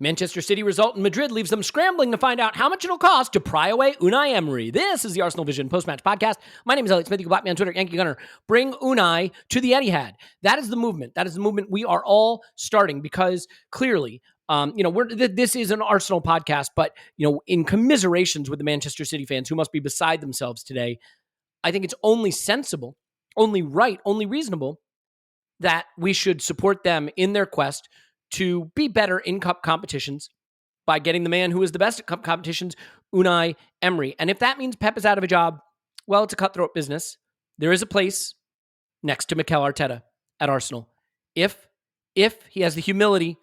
Manchester City result in Madrid leaves them scrambling to find out how much it'll cost to pry away Unai Emery. This is the ArsenalVision post-match podcast. My name is Elliot Smith. You can block me on Twitter, Yankee Gunner. Bring Unai to the Etihad. That is the movement. That is the movement we are all starting because clearly, this is an Arsenal podcast, but, in commiserations with the Manchester City fans who must be beside themselves today, I think it's only sensible, only right, only reasonable that we should support them in their quest to be better in cup competitions by getting the man who is the best at cup competitions, Unai Emery. And if that means Pep is out of a job, well, it's a cutthroat business. There is a place next to Mikel Arteta at Arsenal. If he has the humility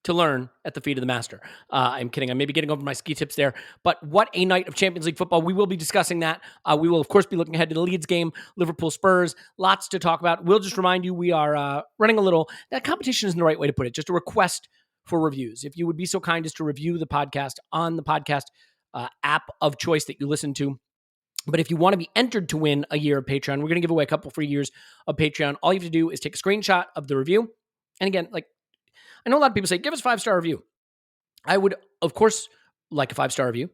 to learn at the feet of the master. I'm kidding. I may be getting over my ski tips there, but what a night of Champions League football. We will be discussing that. We will, of course, be looking ahead to the Leeds game, Liverpool Spurs, lots to talk about. We'll just remind you, we are running a little, that competition isn't the right way to put it, just a request for reviews. If you would be so kind as to review the podcast on the podcast app of choice that you listen to. But if you want to be entered to win a year of Patreon, we're going to give away a couple free years of Patreon. All you have to do is take a screenshot of the review. And again, I know a lot of people say, give us a 5-star review. I would, of course, like a 5-star review,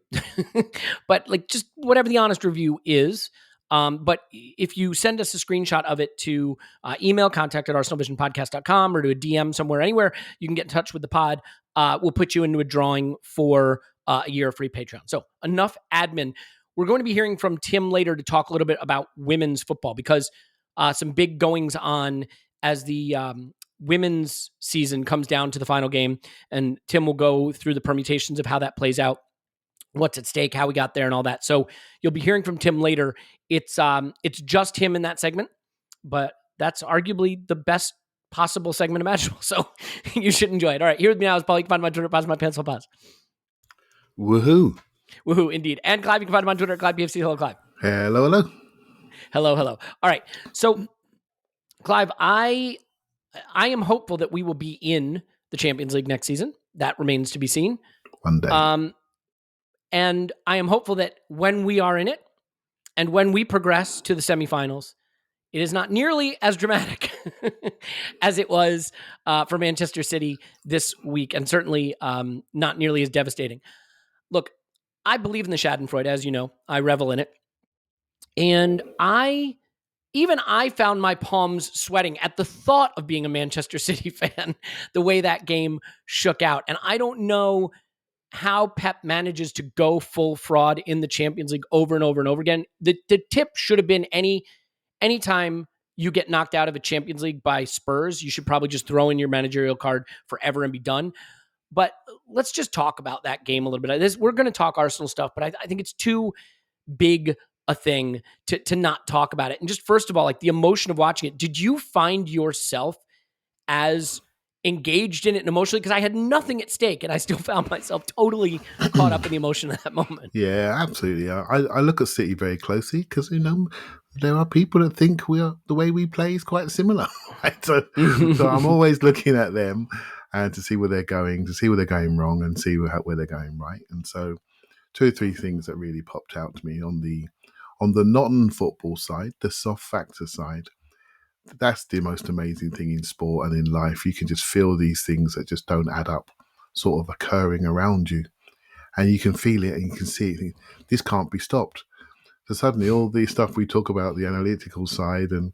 but just whatever the honest review is. But if you send us a screenshot of it to email contact@arsenalvisionpodcast.com or to a DM somewhere, anywhere, you can get in touch with the pod. We'll put you into a drawing for a year of free Patreon. So enough admin. We're going to be hearing from Tim later to talk a little bit about women's football because some big goings on as the women's season comes down to the final game, and Tim will go through the permutations of how that plays out, what's at stake, how we got there, and all that. So you'll be hearing from Tim later. It's just him in that segment, but that's arguably the best possible segment imaginable. So you should enjoy it. All right, here with me now is Paul. You can find him on Twitter, Pause My Pencil Pause. Woohoo, indeed. And Clive, you can find him on Twitter, Clive PFC. Hello, Clive. Hello. All right, so Clive, I am hopeful that we will be in the Champions League next season. That remains to be seen. One day. And I am hopeful that when we are in it and when we progress to the semifinals, it is not nearly as dramatic as it was for Manchester City this week, and certainly not nearly as devastating. Look, I believe in the Schadenfreude, as you know. I revel in it. And I found my palms sweating at the thought of being a Manchester City fan, the way that game shook out. And I don't know how Pep manages to go full fraud in the Champions League over and over and over again. The tip should have been anytime you get knocked out of a Champions League by Spurs, you should probably just throw in your managerial card forever and be done. But let's just talk about that game a little bit. We're going to talk Arsenal stuff, but I think it's too big a thing to not talk about it. And just first of all, the emotion of watching it, did you find yourself as engaged in it emotionally? Because I had nothing at stake and I still found myself totally caught up in the emotion of that moment. Yeah, absolutely. I look at City very closely because, there are people that think the way we play is quite similar. Right? So I'm always looking at them and to see where they're going, to see where they're going wrong and see where they're going right. And so 2 or 3 things that really popped out to me on the non-football side, the soft factor side. That's the most amazing thing in sport and in life. You can just feel these things that just don't add up sort of occurring around you. And you can feel it and you can see it. This can't be stopped. So suddenly all the stuff we talk about, the analytical side, and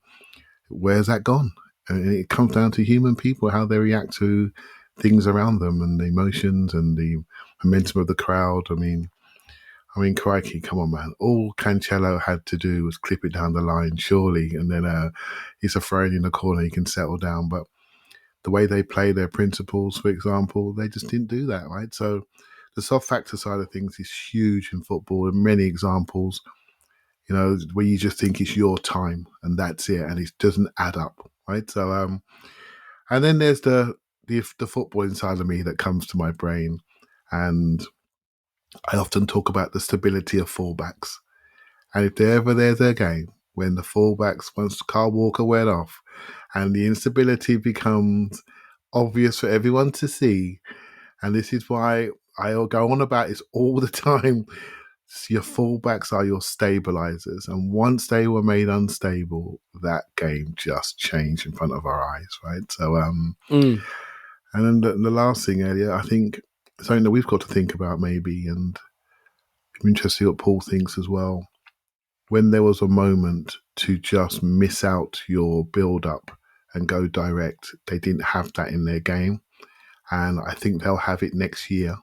where's that gone? And it comes down to human people, how they react to things around them and the emotions and the momentum of the crowd. I mean, crikey, come on, man. All Cancelo had to do was clip it down the line, surely, and then it's a throw in the corner, he can settle down. But the way they play their principles, for example, they just didn't do that, right? So the soft factor side of things is huge in football, and many examples, where you just think it's your time and that's it, and it doesn't add up, right? So, and then there's the football inside of me that comes to my brain, and I often talk about the stability of fullbacks. And if there's a game when the fullbacks, once Kyle Walker went off and the instability becomes obvious for everyone to see, and this is why I'll go on about this all the time, your fullbacks are your stabilizers. And once they were made unstable, that game just changed in front of our eyes, right? So, and then the last thing, Elliot, I think something that we've got to think about maybe, and I'm interested what Paul thinks as well. When there was a moment to just miss out your build-up and go direct, they didn't have that in their game. And I think they'll have it next year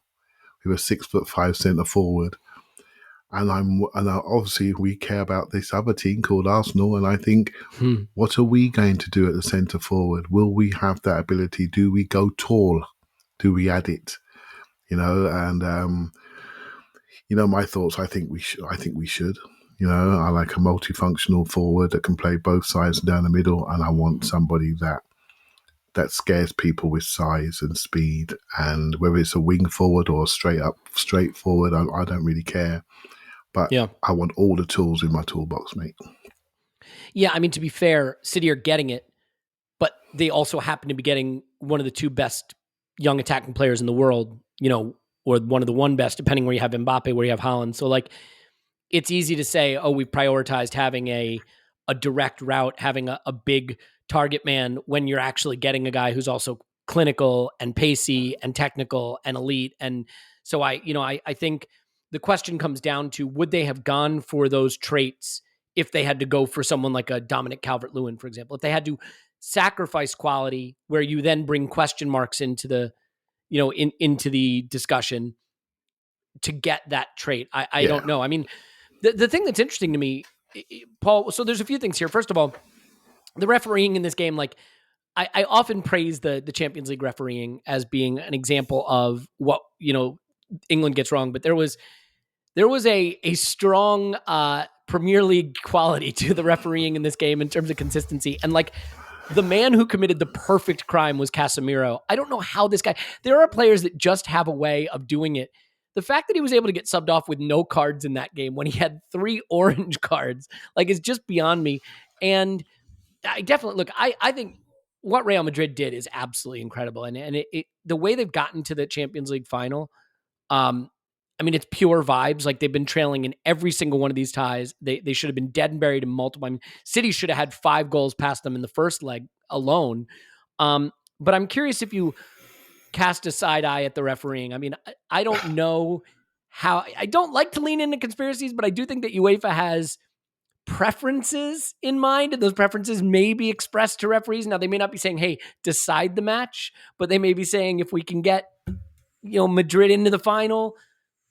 with a 6'5" centre forward. And obviously we care about this other team called Arsenal. And I think, what are we going to do at the centre forward? Will we have that ability? Do we go tall? Do we add it? And my thoughts. I think we should. I like a multifunctional forward that can play both sides down the middle, and I want somebody that scares people with size and speed. And whether it's a wing forward or straight forward, I don't really care. But yeah. I want all the tools in my toolbox, mate. Yeah, I mean, to be fair, City are getting it, but they also happen to be getting one of the two best young attacking players in the world, or one of the one best, depending where you have Mbappe, where you have Haaland. So, it's easy to say, oh, we've prioritized having a direct route, having a big target man, when you're actually getting a guy who's also clinical and pacey and technical and elite. And so I think the question comes down to, would they have gone for those traits if they had to go for someone like a Dominic Calvert-Lewin, for example? If they had to sacrifice quality, where you then bring question marks into the, into the discussion to get that trait, I don't know. I mean, the thing that's interesting to me, Paul, so there's a few things here. First of all, the refereeing in this game, I often praise the Champions League refereeing as being an example of what, England gets wrong, but there was a strong Premier League quality to the refereeing in this game in terms of consistency. And the man who committed the perfect crime was Casemiro. I don't know how there are players that just have a way of doing it. The fact that he was able to get subbed off with no cards in that game when he had 3 orange cards, is just beyond me. And I definitely I think what Real Madrid did is absolutely incredible. And it the way they've gotten to the Champions League final, I mean, it's pure vibes. They've been trailing in every single one of these ties. They should have been dead and buried in multiple. I mean, City should have had 5 goals past them in the first leg alone. But I'm curious if you cast a side eye at the refereeing. I mean, I don't know how. I don't like to lean into conspiracies, but I do think that UEFA has preferences in mind, and those preferences may be expressed to referees. Now, they may not be saying, hey, decide the match, but they may be saying, if we can get Madrid into the final,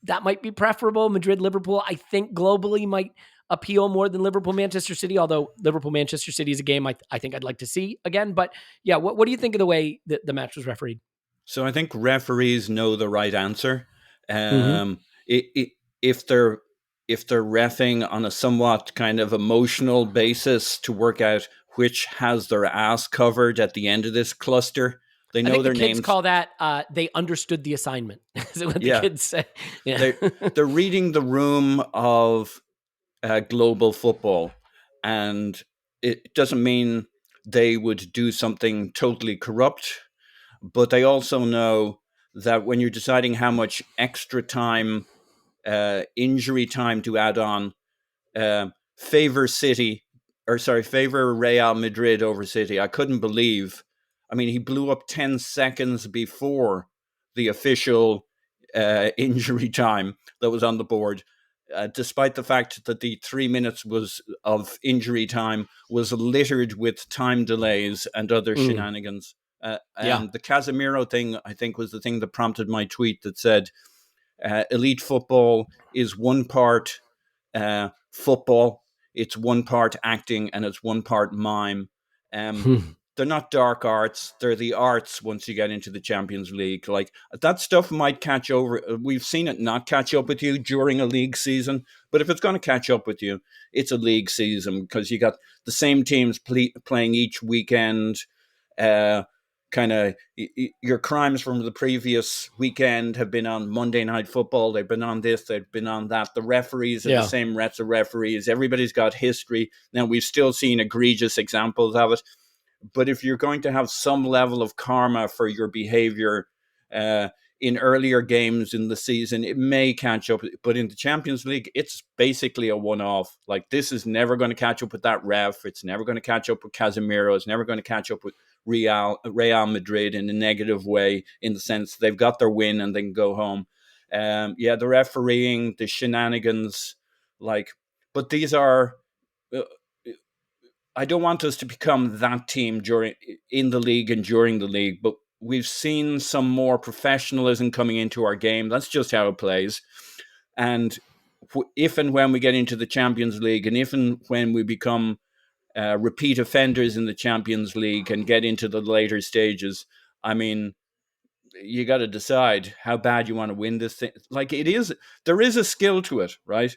that might be preferable. Madrid, Liverpool, I think globally might appeal more than Liverpool, Manchester City, although Liverpool, Manchester City is a game I think I'd like to see again. But yeah, what do you think of the way that the match was refereed? So I think referees know the right answer. If they're reffing on a somewhat kind of emotional basis to work out which has their ass covered at the end of this cluster, they know their names. Kids call that they understood the assignment. Is what the kids say? Yeah. They're reading the room of global football, and it doesn't mean they would do something totally corrupt, but they also know that when you're deciding how much extra time, injury time to add on, favor Real Madrid over City. I couldn't believe. I mean, he blew up 10 seconds before the official injury time that was on the board, despite the fact that the 3 minutes of injury time was littered with time delays and other shenanigans. And the Casemiro thing, I think, was the thing that prompted my tweet that said, elite football is one part football, it's one part acting, and it's one part mime. They're not dark arts. They're the arts once you get into the Champions League. That stuff might catch over. We've seen it not catch up with you during a league season. But if it's going to catch up with you, it's a league season, because you got the same teams playing each weekend. Your crimes from the previous weekend have been on Monday Night Football. They've been on this. They've been on that. The referees are the same reps of referees. Everybody's got history. Now, we've still seen egregious examples of it. But if you're going to have some level of karma for your behavior in earlier games in the season, it may catch up. But in the Champions League, it's basically a one-off. This is never going to catch up with that ref. It's never going to catch up with Casemiro. It's never going to catch up with Real Madrid in a negative way, in the sense they've got their win and they can go home. The refereeing, the shenanigans, but these are. I don't want us to become that team in the league and during the league, but we've seen some more professionalism coming into our game. That's just how it plays. And if and when we get into the Champions League, and if and when we become repeat offenders in the Champions League and get into the later stages, I mean, you got to decide how bad you want to win this thing. There is a skill to it, right?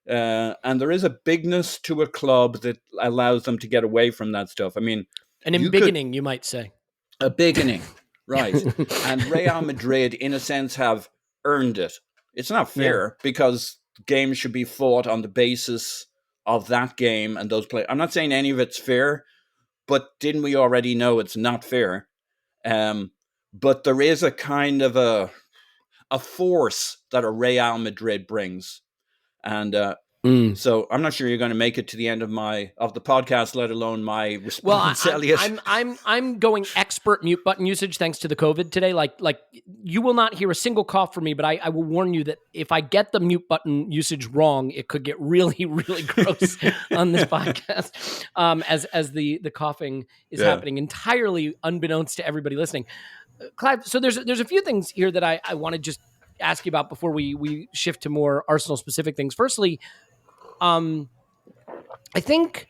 And there is a bigness to a club that allows them to get away from that stuff. I mean, an embiggening, you might say. A beginning, right. And Real Madrid, in a sense, have earned it. It's not fair because games should be fought on the basis of that game and those players. I'm not saying any of it's fair, but didn't we already know it's not fair? But there is a kind of a force that a Real Madrid brings. And so I'm not sure you're going to make it to the end of the podcast, let alone my response, Elliot. I'm going expert mute button usage thanks to the COVID today. Like you will not hear a single cough from me, but I will warn you that if I get the mute button usage wrong, it could get really, really gross on this podcast. As the coughing is happening entirely unbeknownst to everybody listening. Clive, so there's a few things here that I want to just ask you about before we shift to more Arsenal specific things. Firstly, I think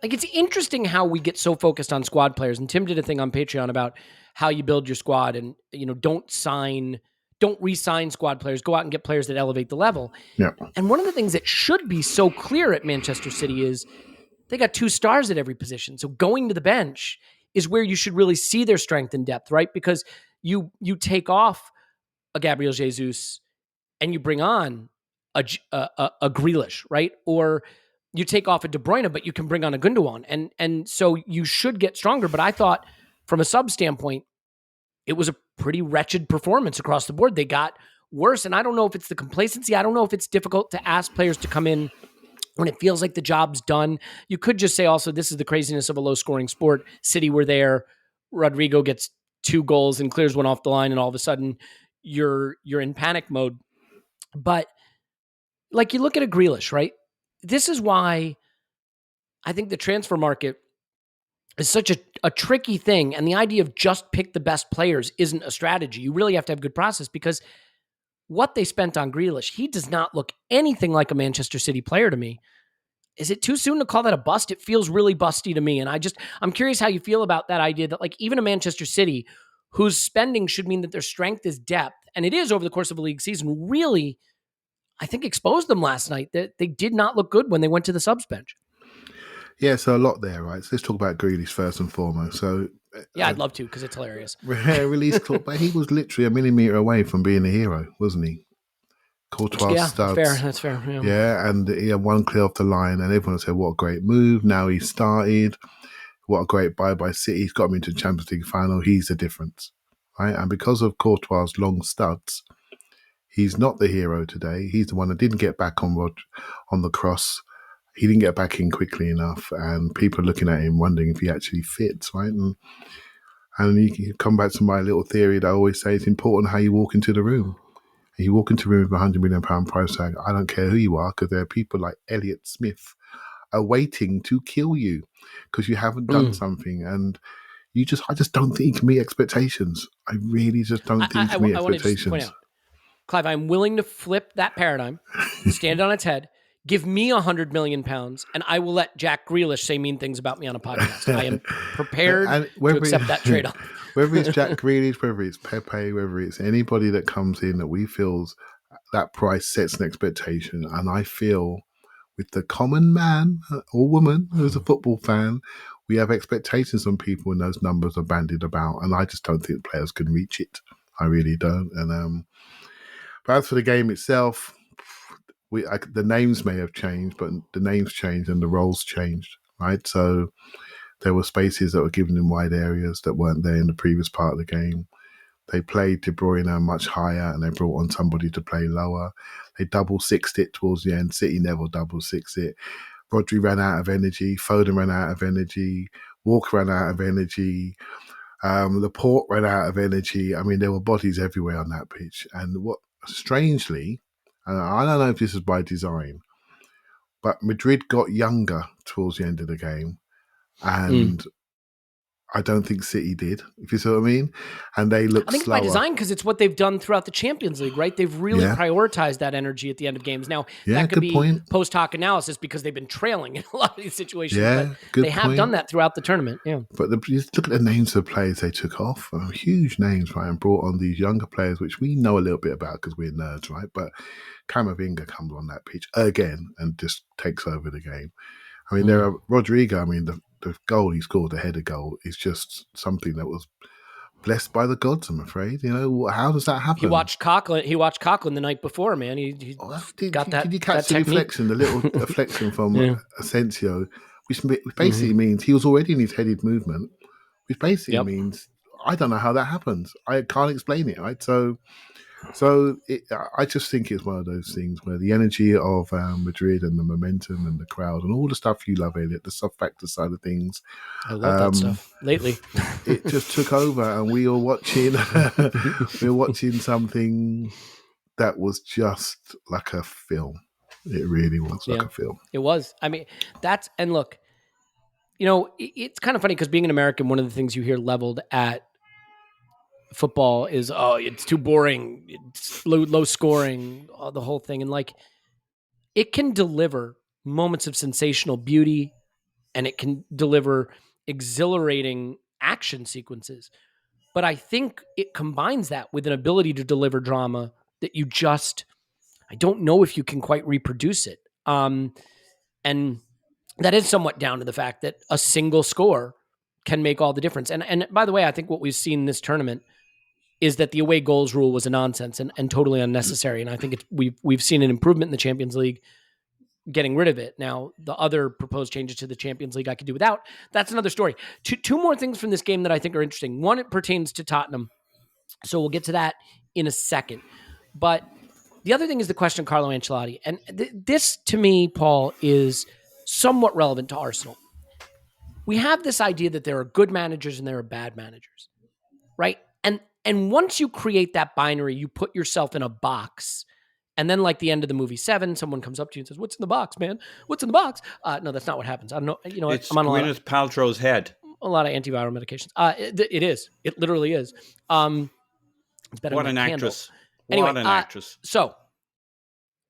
it's interesting how we get so focused on squad players. And Tim did a thing on Patreon about how you build your squad and, don't re-sign squad players, go out and get players that elevate the level. Yeah. And one of the things that should be so clear at Manchester City is they got 2 stars at every position. So going to the bench is where you should really see their strength and depth, right? Because you take off a Gabriel Jesus and you bring on a Grealish, right? Or you take off a De Bruyne, but you can bring on a Gundogan. And so you should get stronger. But I thought from a sub standpoint, it was a pretty wretched performance across the board. They got worse. And I don't know if it's the complacency. I don't know if it's difficult to ask players to come in when it feels like the job's done. You could just say also, this is the craziness of a low scoring sport. City were there. Rodrigo gets 2 goals and clears one off the line. And all of a sudden you're in panic mode. But you look at a Grealish, right? This is why I think the transfer market is such a tricky thing. And the idea of just pick the best players isn't a strategy. You really have to have good process, because what they spent on Grealish, he does not look anything like a Manchester City player to me. Is it too soon to call that a bust? It feels really busty to me. And I'm curious how you feel about that idea that even a Manchester City whose spending should mean that their strength is depth, and it is over the course of a league season, really, I think, exposed them last night. That they did not look good when they went to the subs bench. Yeah, so a lot there, right? So let's talk about Grealish first and foremost. So yeah, I'd love to, because it's hilarious. Release club, but he was literally a millimetre away from being a hero, wasn't he? Courtois studs. That's fair. Yeah, and he had one clear off the line, and everyone said, what a great move. Now he's started. What a great buy by City. He's got him into the Champions League final. He's the difference, right? And because of Courtois' long studs, he's not the hero today. He's the one that didn't get back on the cross. He didn't get back in quickly enough, and people are looking at him wondering if he actually fits, right? And you come back to my little theory that I always say, it's important how you walk into the room. And you walk into a room with £100 million price tag, I don't care who you are, because there are people like Elliot Smith are waiting to kill you because you haven't done something. And I just don't think you can meet expectations. I really just don't think you can meet expectations. Point out, Clive, I'm willing to flip that paradigm, stand on its head, give me £100 million, and I will let Jack Grealish say mean things about me on a podcast. I am prepared to accept that trade-off. Whether it's Jack Grealish, whether it's Pepe, whether it's anybody that comes in that we feel that price sets an expectation. And I feel with the common man or woman who's a football fan, we have expectations on people, and those numbers are bandied about. And I just don't think players can reach it. I really don't. And but as for the game itself, the names may have changed, but the names changed and the roles changed, right? So there were spaces that were given in wide areas that weren't there in the previous part of the game. They played De Bruyne much higher, and they brought on somebody to play lower. They double-sixed it towards the end. City never double-sixed it. Rodri ran out of energy. Foden ran out of energy. Walker ran out of energy. Laporte ran out of energy. I mean, there were bodies everywhere on that pitch. And what strangely, and I don't know if this is by design, but Madrid got younger towards the end of the game. And I don't think City did, if you see what I mean. And they look slower. I think it's by design because it's what they've done throughout the Champions League, right? They've really prioritized that energy at the end of games. Now, that could be post hoc analysis because they've been trailing in a lot of these situations. But they have done that throughout the tournament. Yeah. But you look at the names of the players they took off. Huge names, right? And brought on these younger players, which we know a little bit about because we're nerds, right? But Camavinga comes on that pitch again and just takes over the game. I mean, there are Rodrigo. I mean, the goal he scored, the header goal, is just something that was blessed by the gods, I'm afraid. You know, how does that happen? He watched Coughlin the night before, man. He got that. Did you catch the reflection, the little reflection from Asensio, which basically means he was already in his headed movement, which basically means I don't know how that happens. I can't explain it, right? So I just think it's one of those things where the energy of Madrid and the momentum and the crowd and all the stuff you love, Elliot, the soft factor side of things. I love that stuff lately. It just took over, and we were watching. We were watching something that was just like a film. It really was like a film. It was. I mean, look, you know, it's kind of funny because being an American, one of the things you hear leveled at football is, it's too boring, it's low scoring, the whole thing. And like, it can deliver moments of sensational beauty and it can deliver exhilarating action sequences. But I think it combines that with an ability to deliver drama that I don't know if you can quite reproduce it. And that is somewhat down to the fact that a single score can make all the difference. And by the way, I think what we've seen in this tournament is that the away goals rule was a nonsense and totally unnecessary. And I think we've seen an improvement in the Champions League getting rid of it. Now, the other proposed changes to the Champions League I could do without. That's another story. Two more things from this game that I think are interesting. One, it pertains to Tottenham. So we'll get to that in a second. But the other thing is the question of Carlo Ancelotti. And this, to me, Paul, is somewhat relevant to Arsenal. We have this idea that there are good managers and there are bad managers, right? And once you create that binary, you put yourself in a box. And then like the end of the movie Seven, someone comes up to you and says, "What's in the box, man? What's in the box?" No, that's not what happens. I don't know. You know, it's I'm on Gwyneth Paltrow's head. A lot of antiviral medications. It is. It literally is. It's better what than an candle. actress. Anyway, what an actress. So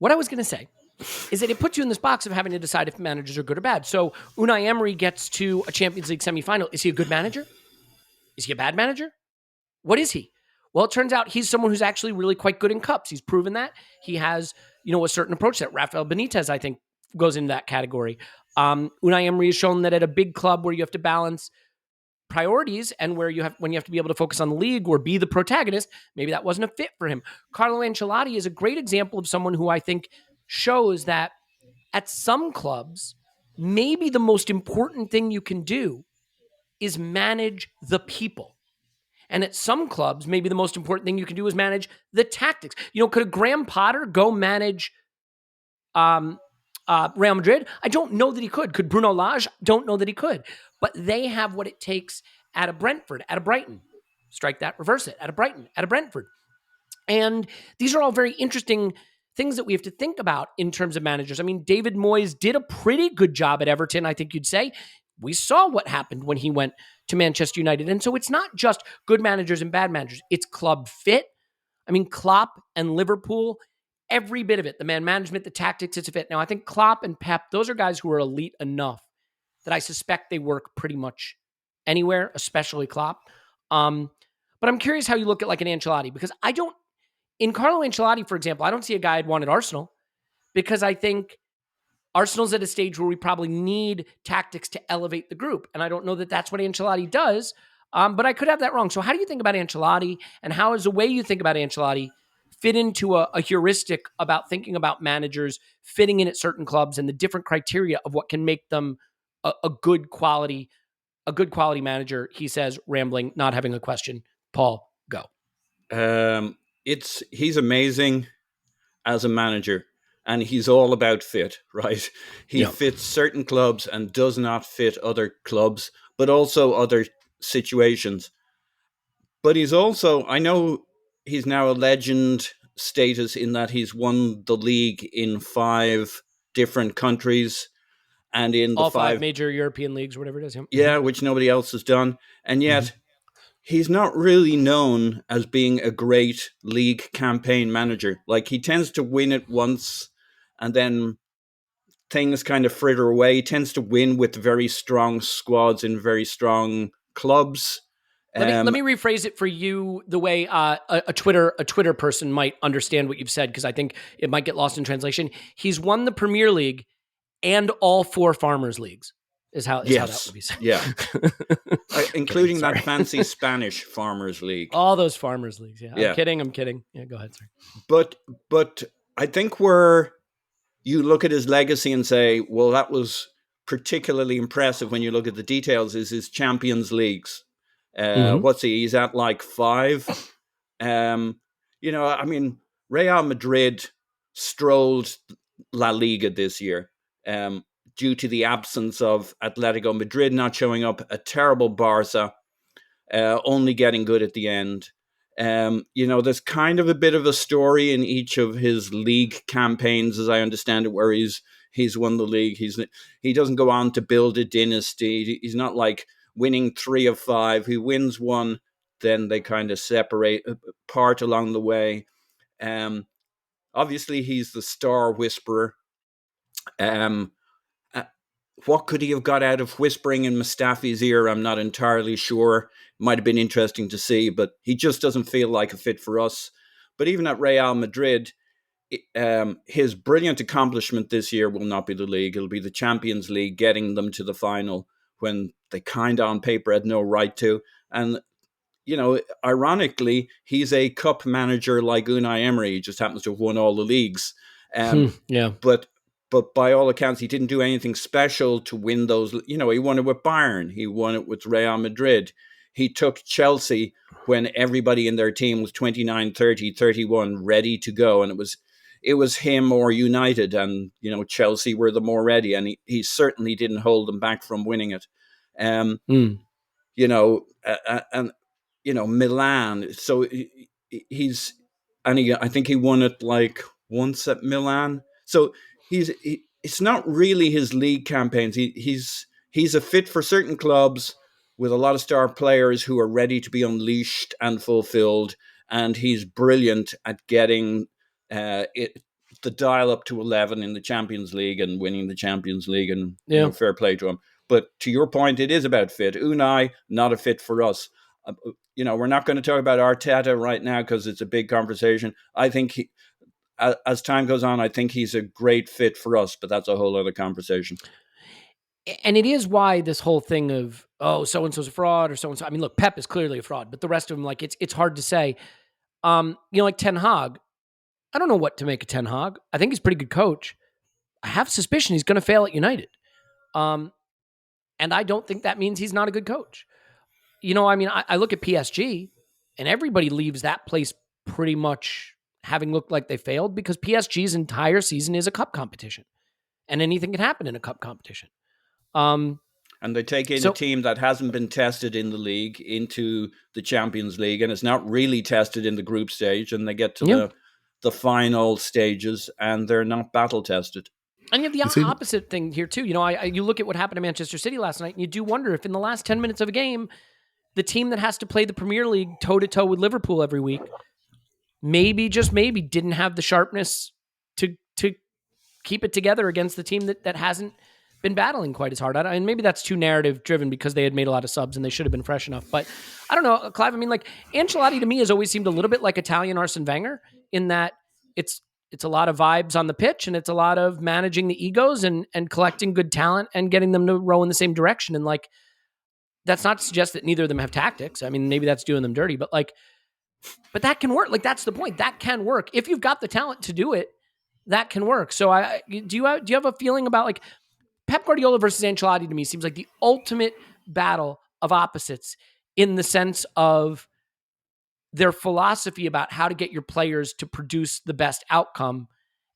what I was going to say is that it puts you in this box of having to decide if managers are good or bad. So Unai Emery gets to a Champions League semifinal. Is he a good manager? Is he a bad manager? What is he? Well, it turns out he's someone who's actually really quite good in cups. He's proven that. He has, a certain approach that Rafael Benitez, I think, goes into that category. Unai Emery has shown that at a big club where you have to balance priorities and when you have to be able to focus on the league or be the protagonist, maybe that wasn't a fit for him. Carlo Ancelotti is a great example of someone who I think shows that at some clubs, maybe the most important thing you can do is manage the people. And at some clubs, maybe the most important thing you can do is manage the tactics. Could a Graham Potter go manage Real Madrid? I don't know that he could. Could Bruno Lage? Don't know that he could. But they have what it takes at a Brentford, at a Brighton. Strike that, reverse it. At a Brighton, at a Brentford. And these are all very interesting things that we have to think about in terms of managers. I mean, David Moyes did a pretty good job at Everton, I think you'd say. We saw what happened when he went to Manchester United. And so it's not just good managers and bad managers. It's club fit. I mean, Klopp and Liverpool, every bit of it, the man management, the tactics, it's a fit. Now, I think Klopp and Pep, those are guys who are elite enough that I suspect they work pretty much anywhere, especially Klopp. But I'm curious how you look at like an Ancelotti, because in Carlo Ancelotti, for example, I don't see a guy I'd want at Arsenal, because I think Arsenal's at a stage where we probably need tactics to elevate the group. And I don't know that that's what Ancelotti does, but I could have that wrong. So how do you think about Ancelotti, and how is the way you think about Ancelotti fit into a heuristic about thinking about managers fitting in at certain clubs and the different criteria of what can make them a good quality manager? He says, rambling, not having a question. Paul, go. He's amazing as a manager. And he's all about fit, right? He fits certain clubs and does not fit other clubs. but also other situations. But he's also, I know he's now a legend status in that he's won the league in 5 different countries and in the All 5 5, major European leagues or whatever it is. yeah, which nobody else has done. And yet he's not really known as being a great league campaign manager. Like, he tends to win it once and then things kind of fritter away. He tends to win with very strong squads in very strong clubs. Let me rephrase it for you the way a Twitter person might understand what you've said, because I think it might get lost in translation. He's won the Premier League and all 4 Farmers Leagues. Is how that would be said. Yeah. Including that fancy Spanish Farmers League. All those Farmers Leagues. Yeah. I'm kidding. Yeah, go ahead. Sorry. But I think where you look at his legacy and say, well, that was particularly impressive when you look at the details, is his Champions Leagues. What's he's at, like 5? Real Madrid strolled La Liga this year due to the absence of Atletico Madrid not showing up, a terrible Barca, only getting good at the end. There's kind of a bit of a story in each of his league campaigns, as I understand it, where he's won the league. He doesn't go on to build a dynasty. He's not like winning 3 of 5. He wins 1, then they kind of separate apart along the way. Obviously, he's the star whisperer. What could he have got out of whispering in Mustafi's ear? I'm not entirely sure. Might have been interesting to see, but he just doesn't feel like a fit for us. But even at Real Madrid, his brilliant accomplishment this year will not be the league. It'll be the Champions League, getting them to the final when they kind of on paper had no right to. And, ironically, he's a cup manager like Unai Emery. He just happens to have won all the leagues. But by all accounts, he didn't do anything special to win those. He won it with Bayern. He won it with Real Madrid. He took Chelsea when everybody in their team was 29, 30, 31, ready to go. And it was him or United. And, Chelsea were the more ready. And he certainly didn't hold them back from winning it. Milan. So I think he won it like once at Milan. So it's not really his league campaigns. He's a fit for certain clubs with a lot of star players who are ready to be unleashed and fulfilled. And he's brilliant at getting the dial up to 11 in the Champions League and winning the Champions League, and fair play to him. But to your point, it is about fit. Unai, not a fit for us. We're not going to talk about Arteta right now because it's a big conversation. I think as time goes on, I think he's a great fit for us, but that's a whole other conversation. And it is why this whole thing of, so-and-so's a fraud or so-and-so. I mean, look, Pep is clearly a fraud, but the rest of them, like, it's hard to say. Like Ten Hag, I don't know what to make of Ten Hag. I think he's a pretty good coach. I have suspicion he's going to fail at United. And I don't think that means he's not a good coach. I look at PSG and everybody leaves that place pretty much having looked like they failed, because PSG's entire season is a cup competition and anything can happen in a cup competition. And they take in a team that hasn't been tested in the league into the Champions League, and it's not really tested in the group stage, and they get to the final stages and they're not battle tested. And you have the opposite thing here too. You look at what happened to Manchester City last night, and you do wonder if in the last 10 minutes of a game, the team that has to play the Premier League toe-to-toe with Liverpool every week, maybe, just maybe, didn't have the sharpness to keep it together against the team that hasn't been battling quite as hard. And maybe that's too narrative-driven because they had made a lot of subs and they should have been fresh enough. But I don't know, Clive, Ancelotti to me has always seemed a little bit like Italian Arsene Wenger in that it's a lot of vibes on the pitch, and it's a lot of managing the egos and collecting good talent and getting them to row in the same direction. And that's not to suggest that neither of them have tactics. I mean, maybe that's doing them dirty, but that can work. That's the point. That can work. If you've got the talent to do it, that can work. So do you have a feeling about Pep Guardiola versus Ancelotti? To me seems like the ultimate battle of opposites in the sense of their philosophy about how to get your players to produce the best outcome.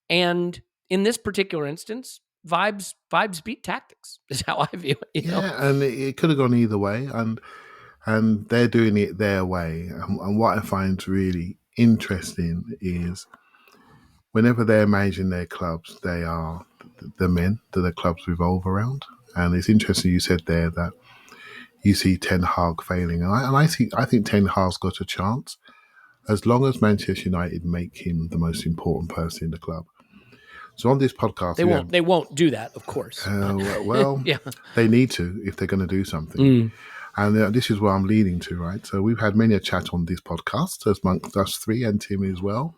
And in this particular instance, vibes beat tactics is how I view it. You know? and it could have gone either way, and they're doing it their way. And what I find really interesting is whenever they're managing their clubs, they are the men that the clubs revolve around. And it's interesting you said there that you see Ten Hag failing, and I think Ten Hag's got a chance as long as Manchester United make him the most important person in the club. So on this podcast, they won't do that, of course. Well, yeah, they need to if they're going to do something. And this is where I'm leading to, right? So we've had many a chat on this podcast, as amongst us three and Tim as well,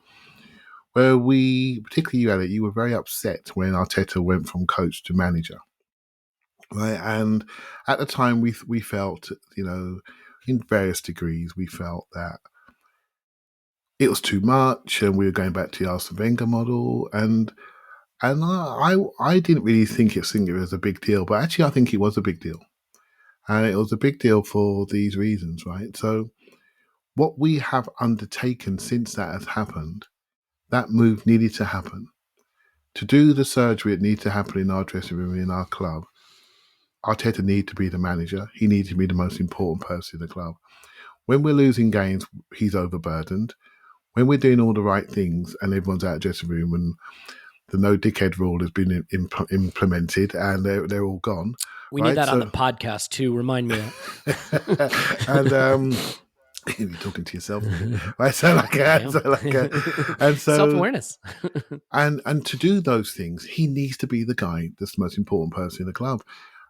where we, particularly you, Elliot, you were very upset when Arteta went from coach to manager, right? And at the time, we felt, in various degrees, we felt that it was too much, and we were going back to the Arsene Wenger model, and I didn't really think it was a big deal, but actually I think it was a big deal. And it was a big deal for these reasons, right? So what we have undertaken since that has happened, that move needed to happen. To do the surgery, it needed to happen in our dressing room, in our club. Arteta needed to be the manager. He needed to be the most important person in the club. When we're losing games, he's overburdened. When we're doing all the right things and everyone's out of the dressing room and the no dickhead rule has been implemented and they're all gone. We need that on the podcast too. Remind me of that. And you're talking to yourself, right? And so self-awareness. and to do those things, he needs to be the guy that's the most important person in the club.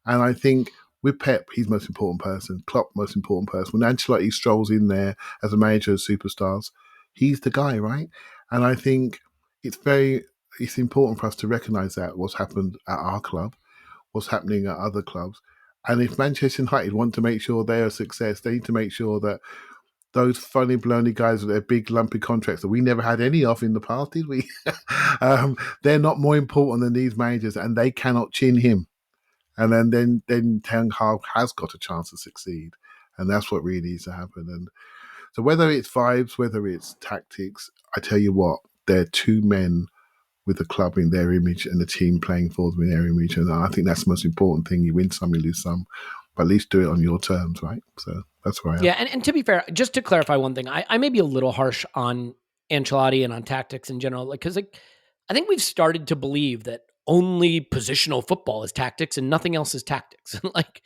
And I think with Pep, he's the most important person. Klopp, most important person. When Ancelotti strolls in there as a manager of superstars, he's the guy, right? And I think it's important for us to recognise that what's happened at our club, what's happening at other clubs. And if Manchester United want to make sure they're a success, they need to make sure that those funny, blondy guys with their big, lumpy contracts that we never had any of in the past, did we? They're not more important than these managers, and they cannot chin him. And then Ten Hag has got a chance to succeed. And that's what really needs to happen. And so whether it's vibes, whether it's tactics, I tell you what, they're two men with the club in their image and the team playing for them in their image. And I think that's the most important thing. You win some, you lose some, but at least do it on your terms, right? So that's where I am. Yeah, and to be fair, just to clarify one thing, I may be a little harsh on Ancelotti and on tactics in general, because I think we've started to believe that only positional football is tactics and nothing else is tactics. Like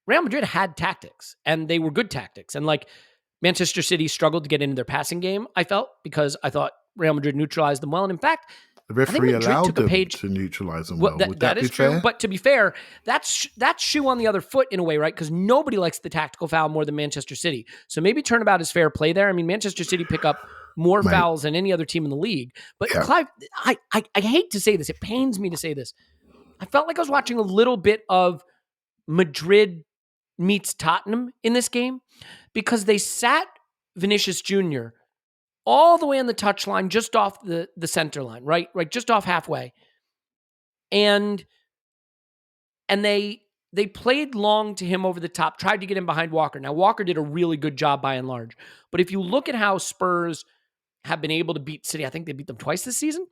Real Madrid had tactics and they were good tactics. And like Manchester City struggled to get into their passing game, I felt, because I thought Real Madrid neutralized them well. And in fact, the referee allowed them to neutralize them well. That is true. Fair? But to be fair, that's shoe on the other foot in a way, right? Because nobody likes the tactical foul more than Manchester City. So maybe turnabout is fair play there. I mean, Manchester City pick up more fouls than any other team in the league. But yeah. Clive, I hate to say this. It pains me to say this. I felt like I was watching a little bit of Madrid meets Tottenham in this game because they sat Vinicius Jr. all the way on the touchline, just off the center line, right, just off halfway, and they played long to him over the top, tried to get him behind Walker. Now Walker did a really good job by and large, but if you look at how Spurs have been able to beat City, I think they beat them twice this season,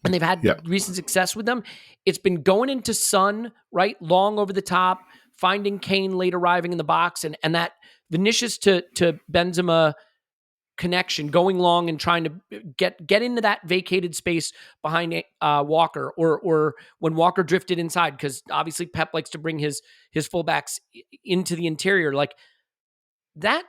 and they've had recent success with them. It's been going into Son, right, long over the top, finding Kane late arriving in the box, and that Vinicius to Benzema connection, going long and trying to get into that vacated space behind Walker, or when Walker drifted inside, because obviously Pep likes to bring his fullbacks into the interior. Like that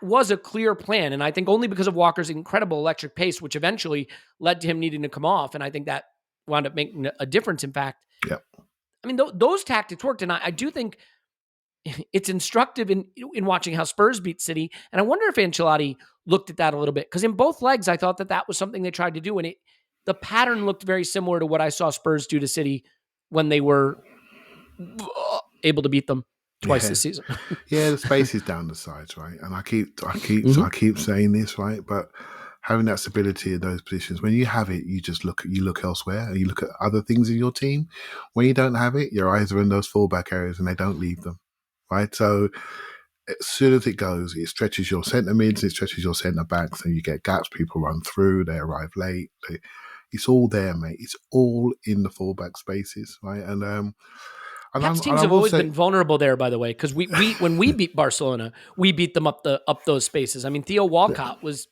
was a clear plan, and I think only because of Walker's incredible electric pace, which eventually led to him needing to come off, and I think that wound up making a difference. In fact, I mean those tactics worked, and I do think it's instructive in watching how Spurs beat City. And I wonder if Ancelotti looked at that a little bit, because in both legs, I thought that was something they tried to do. And the pattern looked very similar to what I saw Spurs do to City when they were able to beat them twice this season. The space is down the sides, right? And I keep saying this, right? But having that stability in those positions, when you have it, you just look elsewhere and you look at other things in your team. When you don't have it, your eyes are in those fallback areas and they don't leave them. Right, so as soon as it goes, it stretches your centre mids, it stretches your centre backs, and you get gaps. People run through, they arrive late. It's all there, mate. It's all in the fullback spaces, right? And Pep's teams I have will always say, been vulnerable there, by the way, because we when we beat Barcelona, we beat them up those spaces. I mean, Theo Walcott was.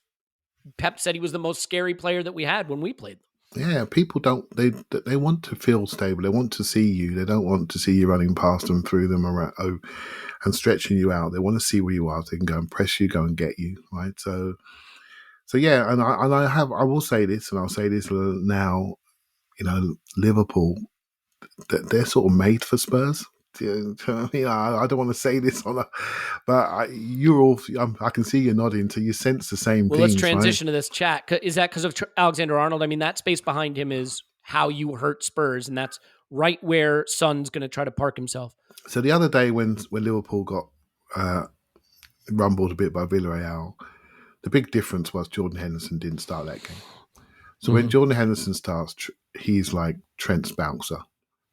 Pep said he was the most scary player that we had when we played them. yeah, people don't they want to feel stable. They want to see you. They don't want to see you running past them, through them, around, and stretching you out. They want to see where you are. So they can go and press you, go and get you, right? So yeah, and I will say this, and I'll say this now. Liverpool, they're sort of made for Spurs. I don't want to say this I can see you nodding, so you sense the same Well, things. let's transition right? to this chat. Is that because of Alexander-Arnold? I mean, that space behind him is how you hurt Spurs, and that's right where Son's going to try to park himself. So the other day when Liverpool got rumbled a bit by Villarreal, the big difference was Jordan Henderson didn't start that game. So when Jordan Henderson starts, he's like Trent's bouncer.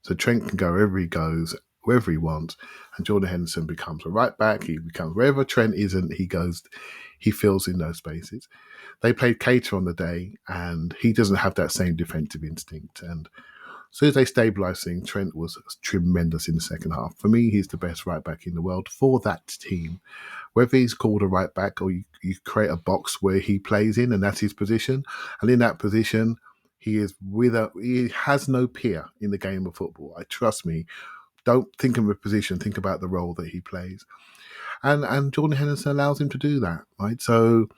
So Trent can go wherever he goes, wherever he wants, and Jordan Henderson becomes a right back. He becomes wherever Trent isn't, he goes, he fills in those spaces. They played Keita on the day, and he doesn't have that same defensive instinct. And as soon as they stabilised things, Trent was tremendous in the second half. For me, he's the best right back in the world for that team. Whether he's called a right back or you create a box where he plays in, and that's his position. And in that position, he has no peer in the game of football. Trust me. Don't think of a position, think about the role that he plays. And Jordan Henderson allows him to do that, right? So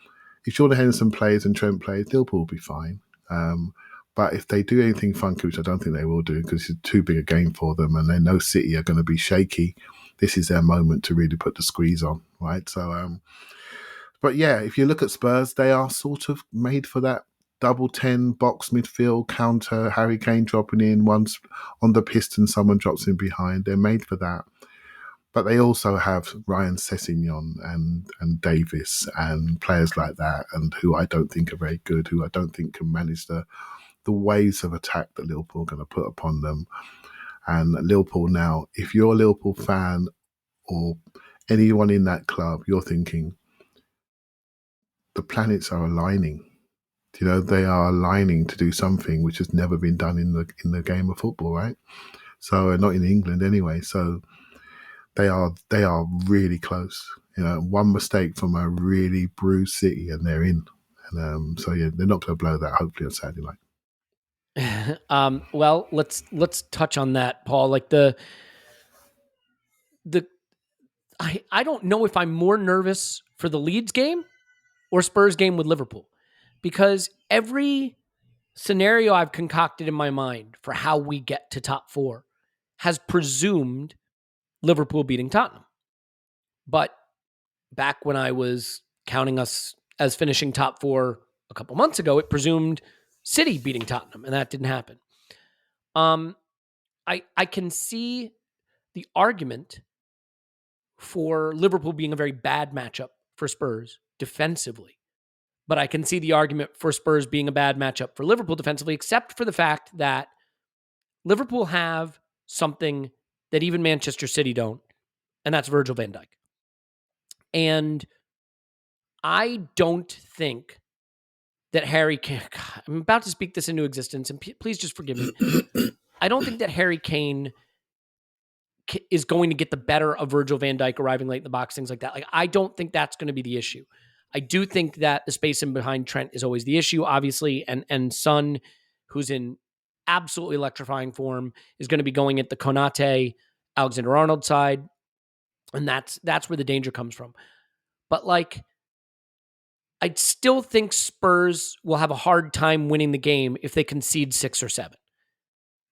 if Jordan Henderson plays and Trent plays, Liverpool will be fine. But if they do anything funky, which I don't think they will do because it's too big a game for them, and they know City are going to be shaky, this is their moment to really put the squeeze on, right? So, but yeah, if you look at Spurs, they are sort of made for that double 10 box midfield counter, Harry Kane dropping in once on the piston, someone drops in behind. They're made for that. But they also have Ryan Sessegnon and Davis and players like that, and who I don't think are very good, who I don't think can manage the waves of attack that Liverpool are going to put upon them. And Liverpool now, if you're a Liverpool fan or anyone in that club, you're thinking the planets are aligning. They are aligning to do something which has never been done in the game of football, right? So not in England anyway. So they are really close. One mistake from a really bruised City and they're in. And so yeah, they're not going to blow that. Hopefully on Saturday night. Well, let's touch on that, Paul. Like I don't know if I'm more nervous for the Leeds game or Spurs game with Liverpool, because every scenario I've concocted in my mind for how we get to top four has presumed Liverpool beating Tottenham. But back when I was counting us as finishing top four a couple months ago, it presumed City beating Tottenham, and that didn't happen. I can see the argument for Liverpool being a very bad matchup for Spurs defensively, but I can see the argument for Spurs being a bad matchup for Liverpool defensively, except for the fact that Liverpool have something that even Manchester City don't, and that's Virgil van Dijk. And I don't think that Harry Kane, I'm about to speak this into existence, and please just forgive me. I don't think that Harry Kane is going to get the better of Virgil van Dijk arriving late in the box, things like that. Like, I don't think that's going to be the issue. I do think that the space in behind Trent is always the issue, obviously, and Son, who's in absolutely electrifying form, is going to be going at the Konate, Alexander-Arnold side, and that's where the danger comes from. But like, I still think Spurs will have a hard time winning the game if they concede 6 or 7.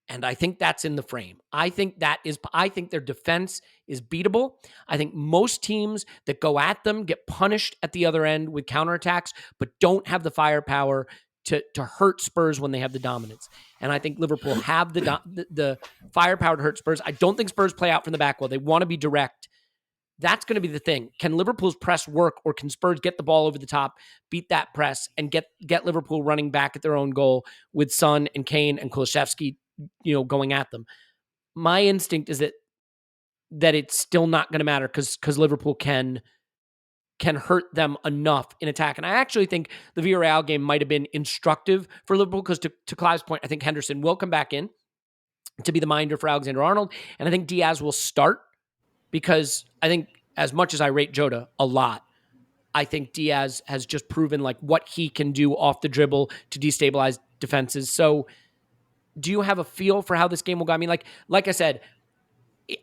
And I think that's in the frame. I think their defense is beatable. I think most teams that go at them get punished at the other end with counterattacks, but don't have the firepower to hurt Spurs when they have the dominance. And I think Liverpool have the firepower to hurt Spurs. I don't think Spurs play out from the back well. They want to be direct. That's going to be the thing. Can Liverpool's press work, or can Spurs get the ball over the top, beat that press, and get Liverpool running back at their own goal with Son and Kane and Kulusevski, going at them? My instinct is that it's still not going to matter because Liverpool can can hurt them enough in attack. And I actually think the Villarreal game might have been instructive for Liverpool because to Clive's point, I think Henderson will come back in to be the minder for Alexander-Arnold. And I think Diaz will start because I think as much as I rate Jota a lot, I think Diaz has just proven like what he can do off the dribble to destabilize defenses. So do you have a feel for how this game will go? I mean, like I said,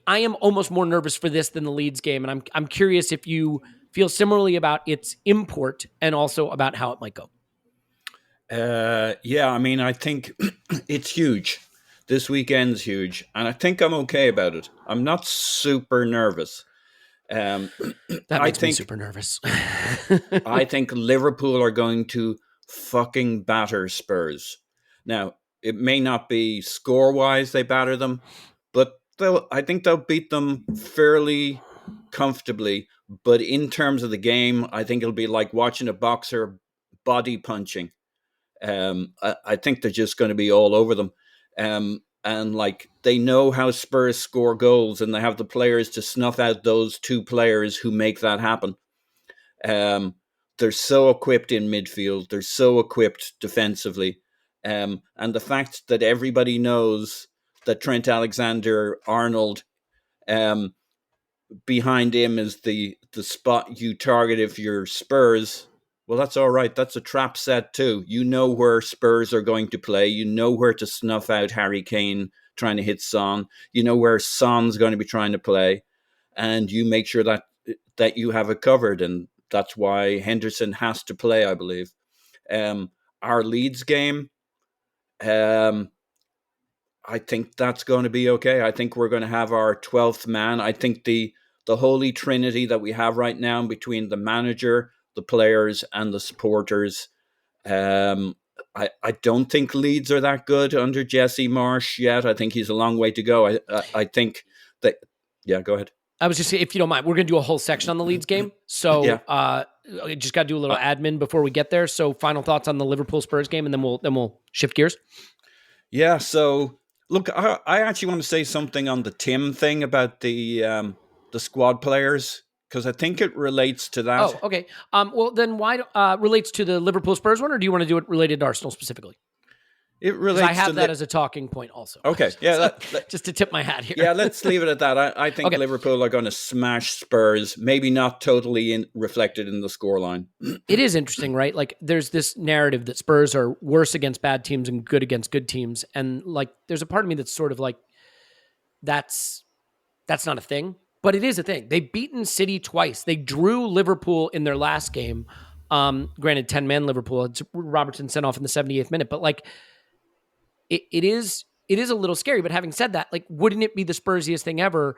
I am almost more nervous for this than the Leeds game. And I'm curious if you feel similarly about its import and also about how it might go. Yeah, I mean, I think it's huge. This weekend's huge. And I think I'm okay about it. I'm not super nervous. That makes me super nervous. I think Liverpool are going to fucking batter Spurs. Now, it may not be score-wise they batter them, but I think they'll beat them fairly comfortably. But in terms of the game, I think it'll be like watching a boxer body punching. I think they're just going to be all over them. And like they know how Spurs score goals, and they have the players to snuff out those two players who make that happen. They're so equipped in midfield. They're so equipped defensively. And the fact that everybody knows that Trent Alexander-Arnold behind him is the spot you target if you're Spurs. Well, that's all right. That's a trap set too. You know where Spurs are going to play. You know where to snuff out Harry Kane trying to hit Son. You know where Son's going to be trying to play. And you make sure that you have it covered. And that's why Henderson has to play, I believe. Our Leeds game, I think that's going to be okay. I think we're going to have our 12th man. I think the holy trinity that we have right now between the manager, the players, and the supporters. I don't think Leeds are that good under Jesse Marsch yet. I think he's a long way to go. I think that... Yeah, go ahead. I was just saying, if you don't mind, we're going to do a whole section on the Leeds game. So I just got to do a little admin before we get there. So final thoughts on the Liverpool Spurs game, and then we'll shift gears. Yeah, so look, I actually want to say something on the Tim thing about the squad players, because I think it relates to that. Oh, okay. Well, then why relates to the Liverpool Spurs one, or do you want to do it related to Arsenal specifically? It relates. I have that as a talking point also. Okay, yeah. Just to tip my hat here. Yeah, let's leave it at that. I think Liverpool are going to smash Spurs, maybe not totally reflected in the scoreline. It is interesting, right? Like there's this narrative that Spurs are worse against bad teams and good against good teams. And like there's a part of me that's sort of like, that's not a thing. But it is a thing. They've beaten City twice. They drew Liverpool in their last game. Granted, 10-man Liverpool. It's Robertson sent off in the 78th minute. But like, it is a little scary. But having said that, like, wouldn't it be the Spursiest thing ever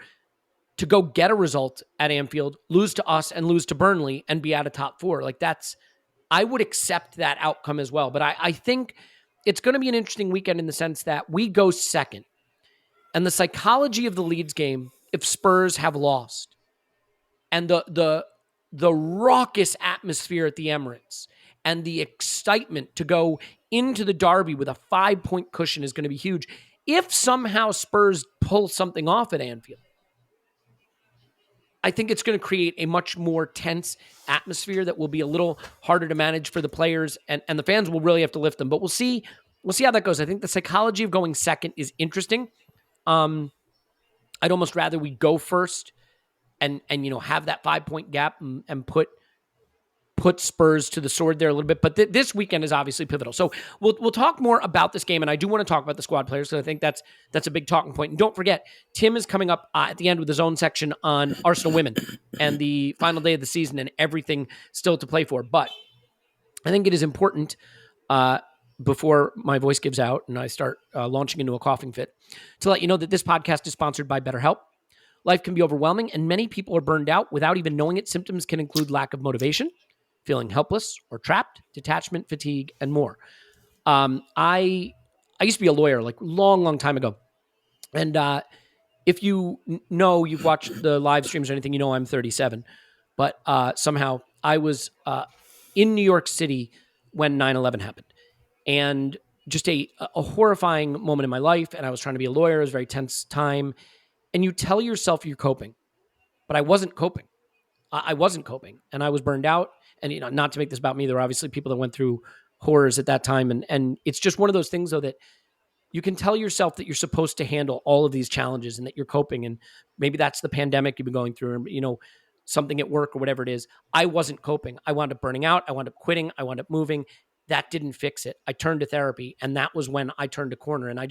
to go get a result at Anfield, lose to us and lose to Burnley, and be out of top four? Like I would accept that outcome as well. But I think it's going to be an interesting weekend in the sense that we go second. And the psychology of the Leeds game, if Spurs have lost, and the raucous atmosphere at the Emirates and the excitement to go into the derby with a 5-point cushion is going to be huge. If somehow Spurs pull something off at Anfield, I think it's going to create a much more tense atmosphere that will be a little harder to manage for the players, and the fans will really have to lift them. But we'll see how that goes. I think the psychology of going second is interesting. I'd almost rather we go first and have that 5-point gap and put Spurs to the sword there a little bit. But this weekend is obviously pivotal. So we'll talk more about this game, and I do want to talk about the squad players because I think that's a big talking point. And don't forget, Tim is coming up at the end with his own section on Arsenal women and the final day of the season and everything still to play for. But I think it is important before my voice gives out and I start launching into a coughing fit, to let you know that this podcast is sponsored by BetterHelp. Life can be overwhelming, and many people are burned out without even knowing it. Symptoms can include lack of motivation, feeling helpless or trapped, detachment, fatigue, and more. I used to be a lawyer like long time ago. And if you know, you've watched the live streams or anything, you know I'm 37. But somehow I was in New York City when 9/11 happened. And just a horrifying moment in my life. And I was trying to be a lawyer. It was a very tense time. And you tell yourself you're coping. But I wasn't coping. I wasn't coping and I was burned out. And, not to make this about me, there were obviously people that went through horrors at that time. And it's just one of those things, though, that you can tell yourself that you're supposed to handle all of these challenges and that you're coping. And maybe that's the pandemic you've been going through, or, something at work or whatever it is. I wasn't coping. I wound up burning out. I wound up quitting. I wound up moving. That didn't fix it. I turned to therapy, and that was when I turned a corner. And I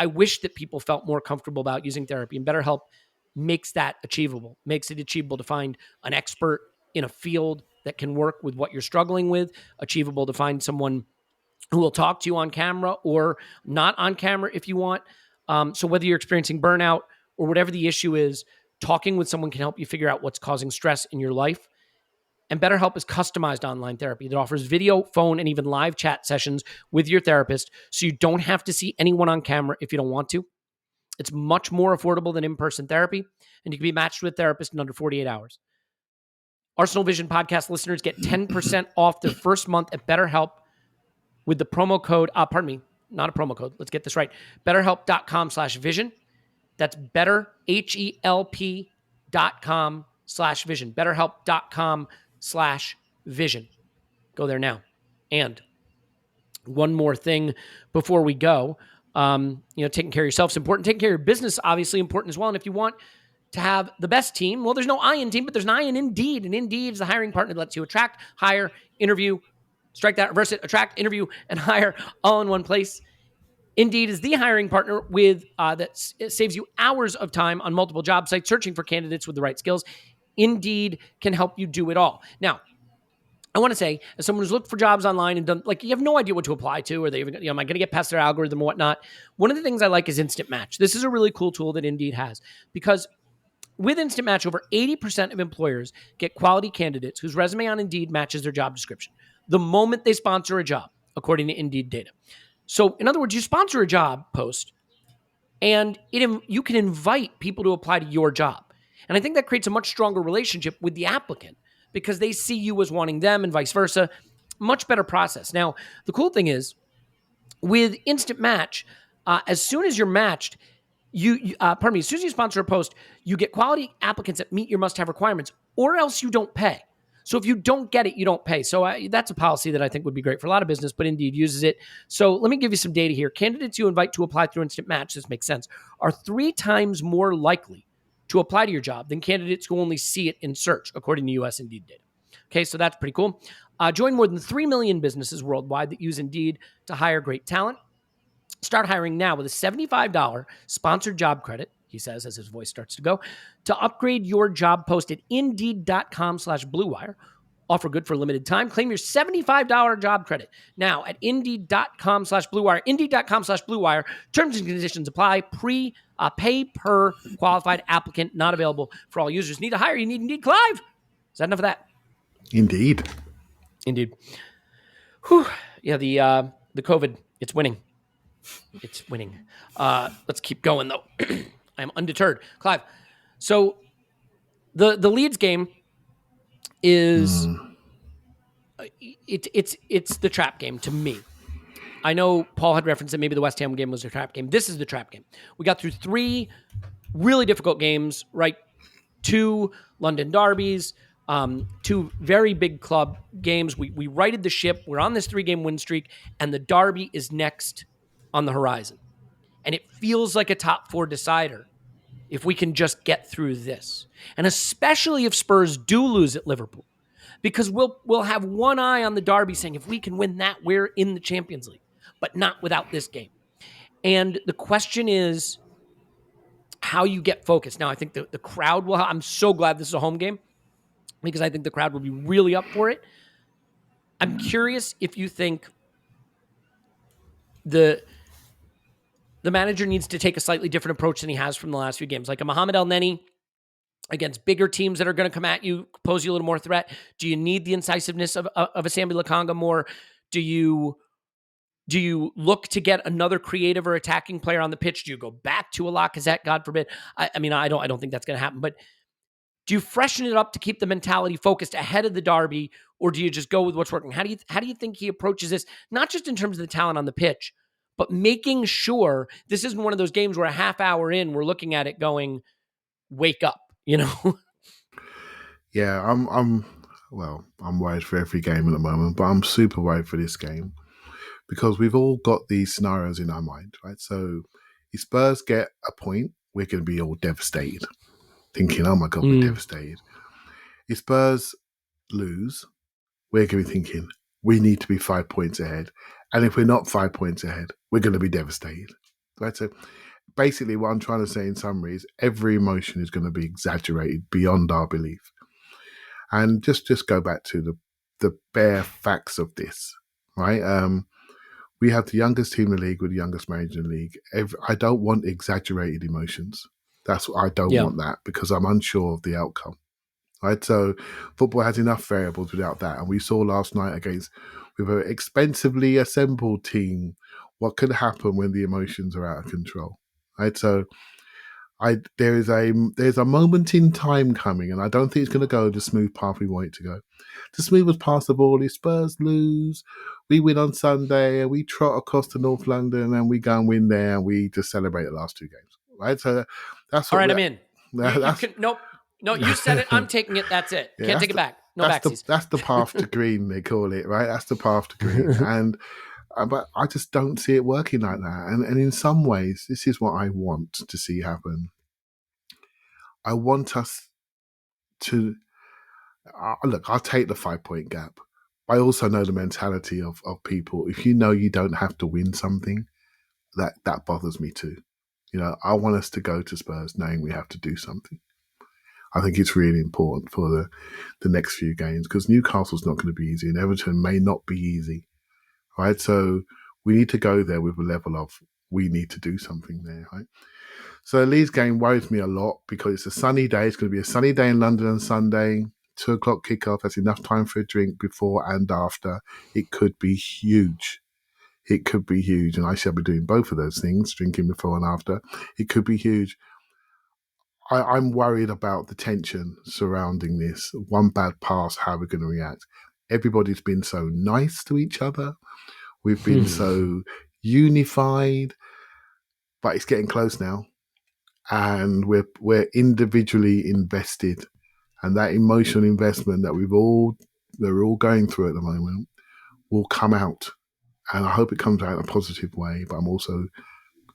wish that people felt more comfortable about using therapy, and BetterHelp makes that achievable, makes it achievable to find an expert in a field that can work with what you're struggling with, achievable to find someone who will talk to you on camera or not on camera if you want. So whether you're experiencing burnout or whatever the issue is, talking with someone can help you figure out what's causing stress in your life. And BetterHelp is customized online therapy that offers video, phone, and even live chat sessions with your therapist, so you don't have to see anyone on camera if you don't want to. It's much more affordable than in-person therapy, and you can be matched with a therapist in under 48 hours. Arsenal Vision Podcast listeners get 10% off their first month at BetterHelp with the promo code, not a promo code, let's get this right, betterhelp.com/vision. That's betterhelp.com/vision. betterhelp.com/vision. Go there now. And one more thing before we go, taking care of yourself is important. Taking care of your business, obviously important as well. And if you want to have the best team, well, there's no I in team, but there's an I in Indeed. And Indeed is the hiring partner that lets you attract, hire, interview, strike that, reverse it, attract, interview, and hire all in one place. Indeed is the hiring partner that saves you hours of time on multiple job sites searching for candidates with the right skills. Indeed can help you do it all. Now, I want to say, as someone who's looked for jobs online and done, you have no idea what to apply to, or they even, am I going to get past their algorithm or whatnot? One of the things I like is Instant Match. This is a really cool tool that Indeed has, because with Instant Match, over 80% of employers get quality candidates whose resume on Indeed matches their job description the moment they sponsor a job, according to Indeed data. So, in other words, you sponsor a job post, and you can invite people to apply to your job. And I think that creates a much stronger relationship with the applicant, because they see you as wanting them and vice versa. Much better process. Now, the cool thing is, with Instant Match, as soon as you're matched, as soon as you sponsor a post, you get quality applicants that meet your must-have requirements, or else you don't pay. So if you don't get it, you don't pay. So that's a policy that I think would be great for a lot of business, but Indeed uses it. So let me give you some data here. Candidates you invite to apply through Instant Match, this makes sense, are 3 times more likely to apply to your job than candidates who only see it in search, according to US Indeed data. Okay, so that's pretty cool. Join more than 3 million businesses worldwide that use Indeed to hire great talent. Start hiring now with a $75 sponsored job credit, he says as his voice starts to go, to upgrade your job post at Indeed.com/BlueWire. Offer good for a limited time. Claim your $75 job credit now at Indeed.com/BlueWire. Indeed.com/BlueWire. Terms and conditions apply. Pay per qualified applicant. Not available for all users. Need to hire? You need Indeed. Clive, is that enough of that? Indeed. Whew. Yeah, the COVID, it's winning. It's winning. Let's keep going, though. I am undeterred. Clive, so the Leeds game is it's the trap game to me. I know Paul had referenced that maybe the West Ham game was a trap game. This is the trap game. We got through 3 really difficult games, right? 2 London derbies, 2 very big club games. We righted the ship. We're on this 3-game win streak, and the derby is next on the horizon. And it feels like a top 4 decider if we can just get through this. And especially if Spurs do lose at Liverpool, because we'll have one eye on the derby saying, if we can win that, we're in the Champions League, but not without this game. And the question is how you get focused. Now, I think the crowd will, I'm so glad this is a home game, because I think the crowd will be really up for it. I'm curious if you think the manager needs to take a slightly different approach than he has from the last few games. Like a Mohamed El Neni against bigger teams that are going to come at you, pose you a little more threat. Do you need the incisiveness of a Sambi Lakanga more? Do you look to get another creative or attacking player on the pitch? Do you go back to a Lacazette, God forbid? I don't think that's going to happen. But do you freshen it up to keep the mentality focused ahead of the derby, or do you just go with what's working? How do you think he approaches this? Not just in terms of the talent on the pitch, but making sure this isn't one of those games where a half hour in, we're looking at it going, wake up, Yeah, I'm worried for every game at the moment, but I'm super worried for this game because we've all got these scenarios in our mind, right? So if Spurs get a point, we're going to be all devastated, thinking, oh my God, we're devastated. If Spurs lose, we're going to be thinking, we need to be 5 points ahead. And if we're not 5 points ahead, we're going to be devastated, right? So basically what I'm trying to say in summary is every emotion is going to be exaggerated beyond our belief. And just go back to the bare facts of this, right? We have the youngest team in the league with the youngest manager in the league. I don't want exaggerated emotions. I don't want that because I'm unsure of the outcome, right? So football has enough variables without that. And we saw last night with an expensively assembled team, what could happen when the emotions are out of control, right? So there's a moment in time coming, and I don't think it's going to go the smooth path we want it to go. The smoothest pass of all is Spurs lose, we win on Sunday, and we trot across to North London, and we go and win there, and we just celebrate the last two games, right? So that's all right. I'm in. Nope. No, you said it. I'm taking it. That's it. Yeah, Can't take it back. No backsies. That's the path to green, they call it, right? That's the path to green, and. But I just don't see it working like that. And in some ways, this is what I want to see happen. I want us to look. I'll take the 5 point gap. I also know the mentality of people. If you know you don't have to win something, that bothers me too. I want us to go to Spurs knowing we have to do something. I think it's really important for the next few games because Newcastle's not going to be easy and Everton may not be easy. Right, so we need to go there with a level of we need to do something there, right? So the Leeds game worries me a lot because it's a sunny day. It's going to be a sunny day in London on Sunday, 2:00 kickoff. That's enough time for a drink before and after. It could be huge. It could be huge, and I shall be doing both of those things, drinking before and after. It could be huge. I'm worried about the tension surrounding this. One bad pass, how we're going to react. Everybody's been so nice to each other. We've been so unified, but it's getting close now, and we're individually invested, and that emotional investment that we're all going through at the moment will come out, and I hope it comes out in a positive way. But I'm also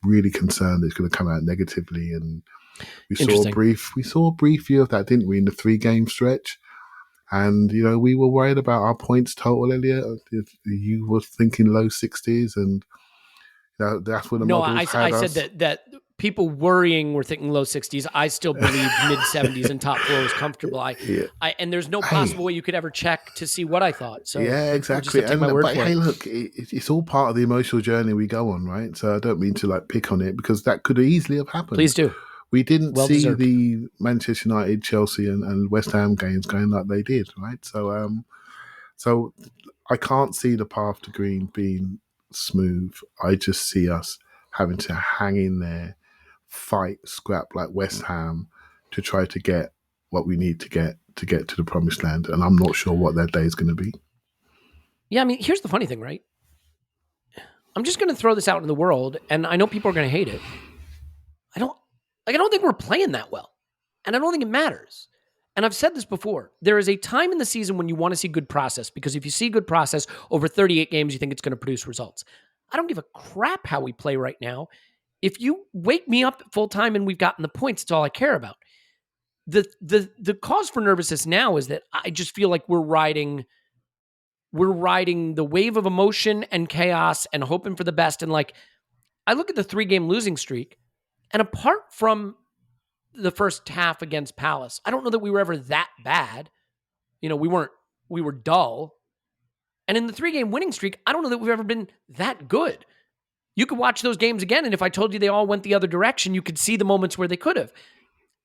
really concerned it's going to come out negatively. And we saw a brief view of that, didn't we, in the 3-game stretch? And, we were worried about our points total, Elliot. You were thinking low 60s, and that's what the models had us. I said that people worrying were thinking low 60s. I still believe mid 70s and top 4 was comfortable. And there's no possible way you could ever check to see what I thought. So yeah, exactly. Hey, look, it's all part of the emotional journey we go on, right? So I don't mean to pick on it because that could easily have happened. Please do. We didn't see the Manchester United, Chelsea, and West Ham games going like they did, right? So I can't see the path to green being smooth. I just see us having to hang in there, fight, scrap like West Ham to try to get what we need to get to the promised land. And I'm not sure what that day is going to be. Yeah, I mean, here's the funny thing, right? I'm just going to throw this out in the world, and I know people are going to hate it. I don't think we're playing that well, and I don't think it matters. And I've said this before. There is a time in the season when you want to see good process, because if you see good process over 38 games, you think it's going to produce results. I don't give a crap how we play right now. If you wake me up full time and we've gotten the points, it's all I care about. The cause for nervousness now is that I just feel like we're riding the wave of emotion and chaos and hoping for the best. And I look at the 3-game losing streak, and apart from the first half against Palace, I don't know that we were ever that bad. We were dull. And in the 3-game winning streak, I don't know that we've ever been that good. You could watch those games again, and if I told you they all went the other direction, you could see the moments where they could have.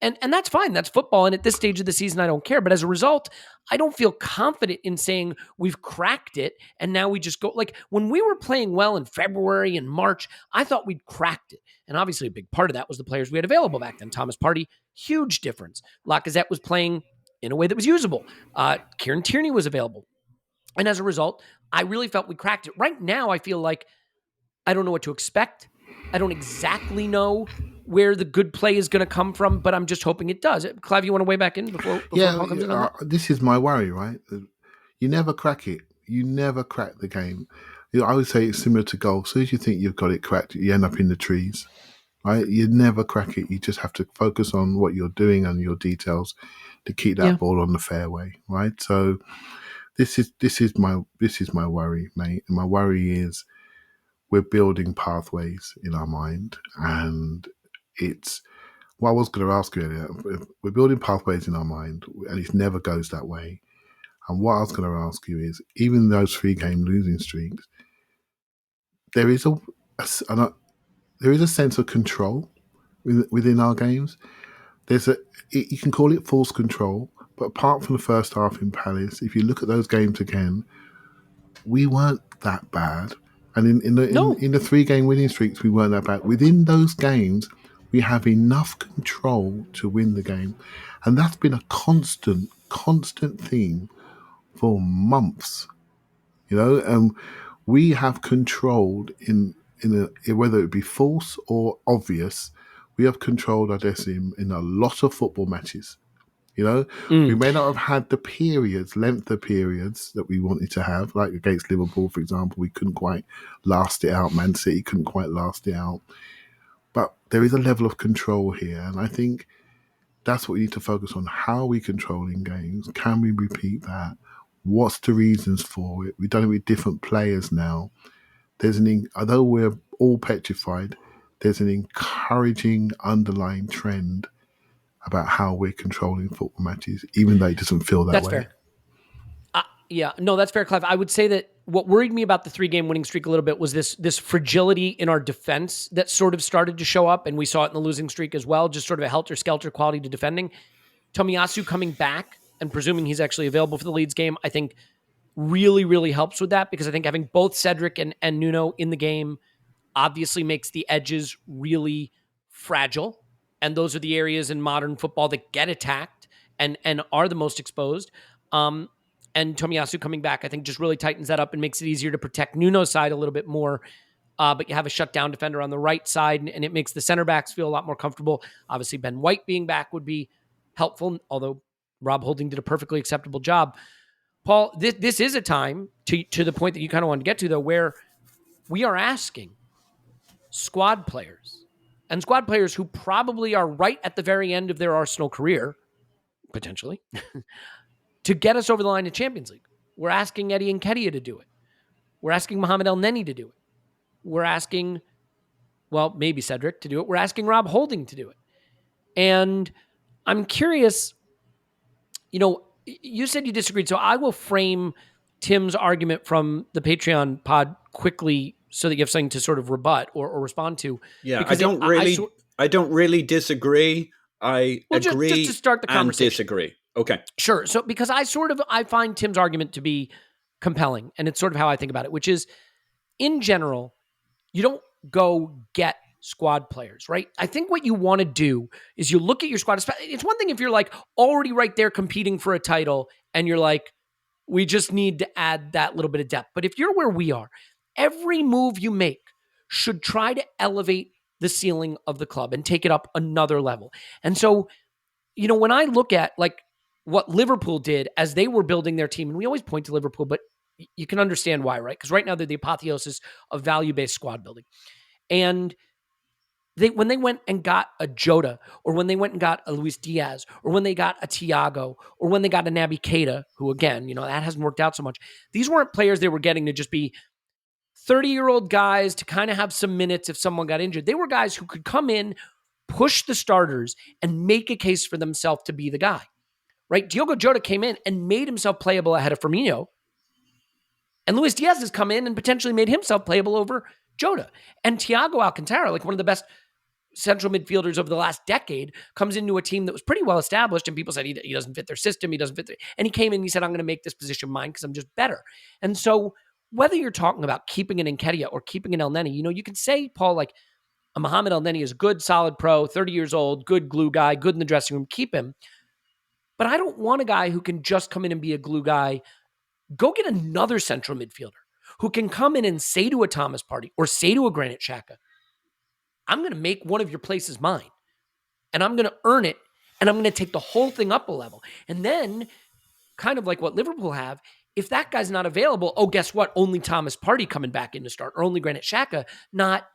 And that's fine. That's football. And at this stage of the season, I don't care. But as a result, I don't feel confident in saying we've cracked it and now we just go. When we were playing well in February and March, I thought we'd cracked it. And obviously a big part of that was the players we had available back then. Thomas Partey, huge difference. Lacazette was playing in a way that was usable. Kieran Tierney was available. And as a result, I really felt we cracked it. Right now, I feel like I don't know what to expect. I don't exactly know where the good play is going to come from, but I'm just hoping it does. Clive, you want to weigh back in before Paul comes in on that? This is my worry, right? You never crack it. You never crack the game. I would say it's similar to golf. As soon as you think you've got it cracked, you end up in the trees, right? You never crack it. You just have to focus on what you're doing and your details to keep that ball on the fairway, right? So this is my worry, mate. And my worry is we're building pathways in our mind, and it's what I was going to ask you earlier. We're building pathways in our mind, and it never goes that way. And what I was going to ask you is, even those 3-game losing streaks, there is a sense of control within our games. You can call it false control, but apart from the first half in Palace, if you look at those games again, we weren't that bad. And in the 3-game winning streaks, we weren't that bad. Within those games, we have enough control to win the game. And that's been a constant theme for months. We have controlled in whether it be false or obvious, we have controlled our destiny in a lot of football matches. We may not have had the length of periods that we wanted to have, like against Liverpool, for example. We couldn't quite last it out. Man City couldn't quite last it out. But there is a level of control here, and I think that's what we need to focus on. How are we controlling games? Can we repeat that? What's the reasons for it? We've done it with different players now. Although we're all petrified, there's an encouraging underlying trend about how we're controlling football matches, even though it doesn't feel that way. That's fair. That's fair, Clive. I would say that what worried me about the 3-game winning streak a little bit was this fragility in our defense that sort of started to show up, and we saw it in the losing streak as well, just sort of a helter-skelter quality to defending. Tomiyasu coming back and presuming he's actually available for the Leeds game, I think really, really helps with that, because I think having both Cedric and Nuno in the game obviously makes the edges really fragile. And those are the areas in modern football that get attacked and are the most exposed. And Tomiyasu coming back, I think, just really tightens that up and makes it easier to protect Nuno's side a little bit more. But you have a shutdown defender on the right side, and it makes the center backs feel a lot more comfortable. Obviously, Ben White being back would be helpful, although Rob Holding did a perfectly acceptable job. Paul, this is a time, to the point that you kind of wanted to get to, though, where we are asking squad players, and squad players who probably are right at the very end of their Arsenal career, potentially, to get us over the line to Champions League. We're asking Eddie Nketiah to do it. We're asking Mohamed El Neni to do it. We're asking, maybe Cedric to do it. We're asking Rob Holding to do it. And I'm curious, you said you disagreed, so I will frame Tim's argument from the Patreon pod quickly so that you have something to sort of rebut or respond to. Yeah, I don't really disagree. I agree just to start the conversation. And disagree. Okay. Sure. So because I find Tim's argument to be compelling, and it's sort of how I think about it, which is, in general, you don't go get squad players, right? I think what you want to do is you look at your squad. It's one thing if you're like already right there competing for a title and you're like, we just need to add that little bit of depth. But if you're where we are, every move you make should try to elevate the ceiling of the club and take it up another level. And so, when I look at like what Liverpool did as they were building their team, and we always point to Liverpool, but you can understand why, right? Because right now they're the apotheosis of value-based squad building. And when they went and got a Jota, or when they went and got a Luis Diaz, or when they got a Thiago, or when they got a Naby Keita, who again, that hasn't worked out so much. These weren't players they were getting to just be 30-year-old guys to kind of have some minutes if someone got injured. They were guys who could come in, push the starters, and make a case for themselves to be the guy, right? Diogo Jota came in and made himself playable ahead of Firmino. And Luis Diaz has come in and potentially made himself playable over Jota. And Thiago Alcantara, like one of the best central midfielders over the last decade, comes into a team that was pretty well established, and people said he doesn't fit their system, and he came in and he said, I'm going to make this position mine because I'm just better. And so whether you're talking about keeping an Nketiah or keeping an El Neni, you can say, Paul, like a Mohamed El Neni is a good, solid pro, 30 years old, good glue guy, good in the dressing room, keep him. But I don't want a guy who can just come in and be a glue guy. Go get another central midfielder who can come in and say to a Thomas Partey or say to a Granit Xhaka, I'm going to make one of your places mine, and I'm going to earn it, and I'm going to take the whole thing up a level. And then, kind of like what Liverpool have, if that guy's not available, oh, guess what? Only Thomas Partey coming back in to start, or only Granit Xhaka. Not,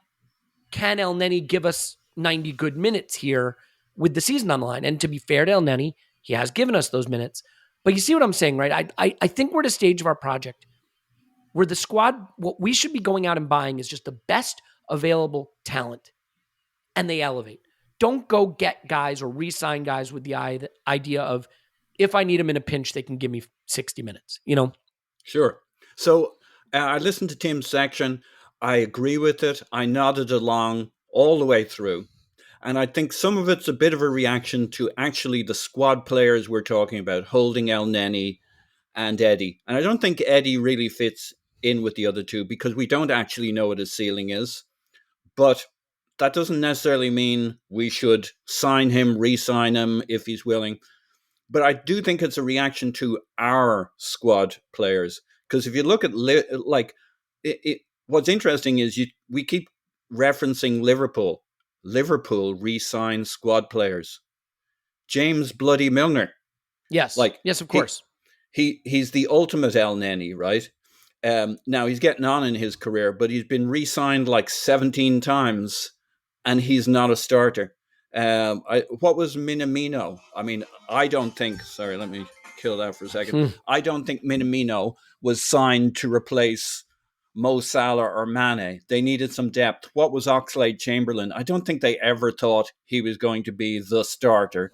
can El Neni give us 90 good minutes here with the season on the line? And to be fair to El Neni, he has given us those minutes. But you see what I'm saying, right? I think we're at a stage of our project where the squad, what we should be going out and buying is just the best available talent, and they elevate. Don't go get guys or re-sign guys with the idea of, if I need them in a pinch, they can give me 60 minutes, Sure. So I listened to Tim's section. I agree with it. I nodded along all the way through. And I think some of it's a bit of a reaction to actually the squad players we're talking about, Holding, El Neni and Eddie. And I don't think Eddie really fits in with the other two because we don't actually know what his ceiling is. But that doesn't necessarily mean we should sign him, re-sign him if he's willing. But I do think it's a reaction to our squad players. Because if you look at, what's interesting is we keep referencing Liverpool. Liverpool re-signed squad players. James Bloody Milner. Yes. Yes, of course. He's the ultimate El Neni, right? Now he's getting on in his career, but he's been re-signed like 17 times, and he's not a starter. What was Minamino? I mean, I don't think. Sorry, let me kill that for a second. I don't think Minamino was signed to replace Mo Salah or Mane. They needed some depth. What was Oxlade-Chamberlain? I don't think they ever thought he was going to be the starter.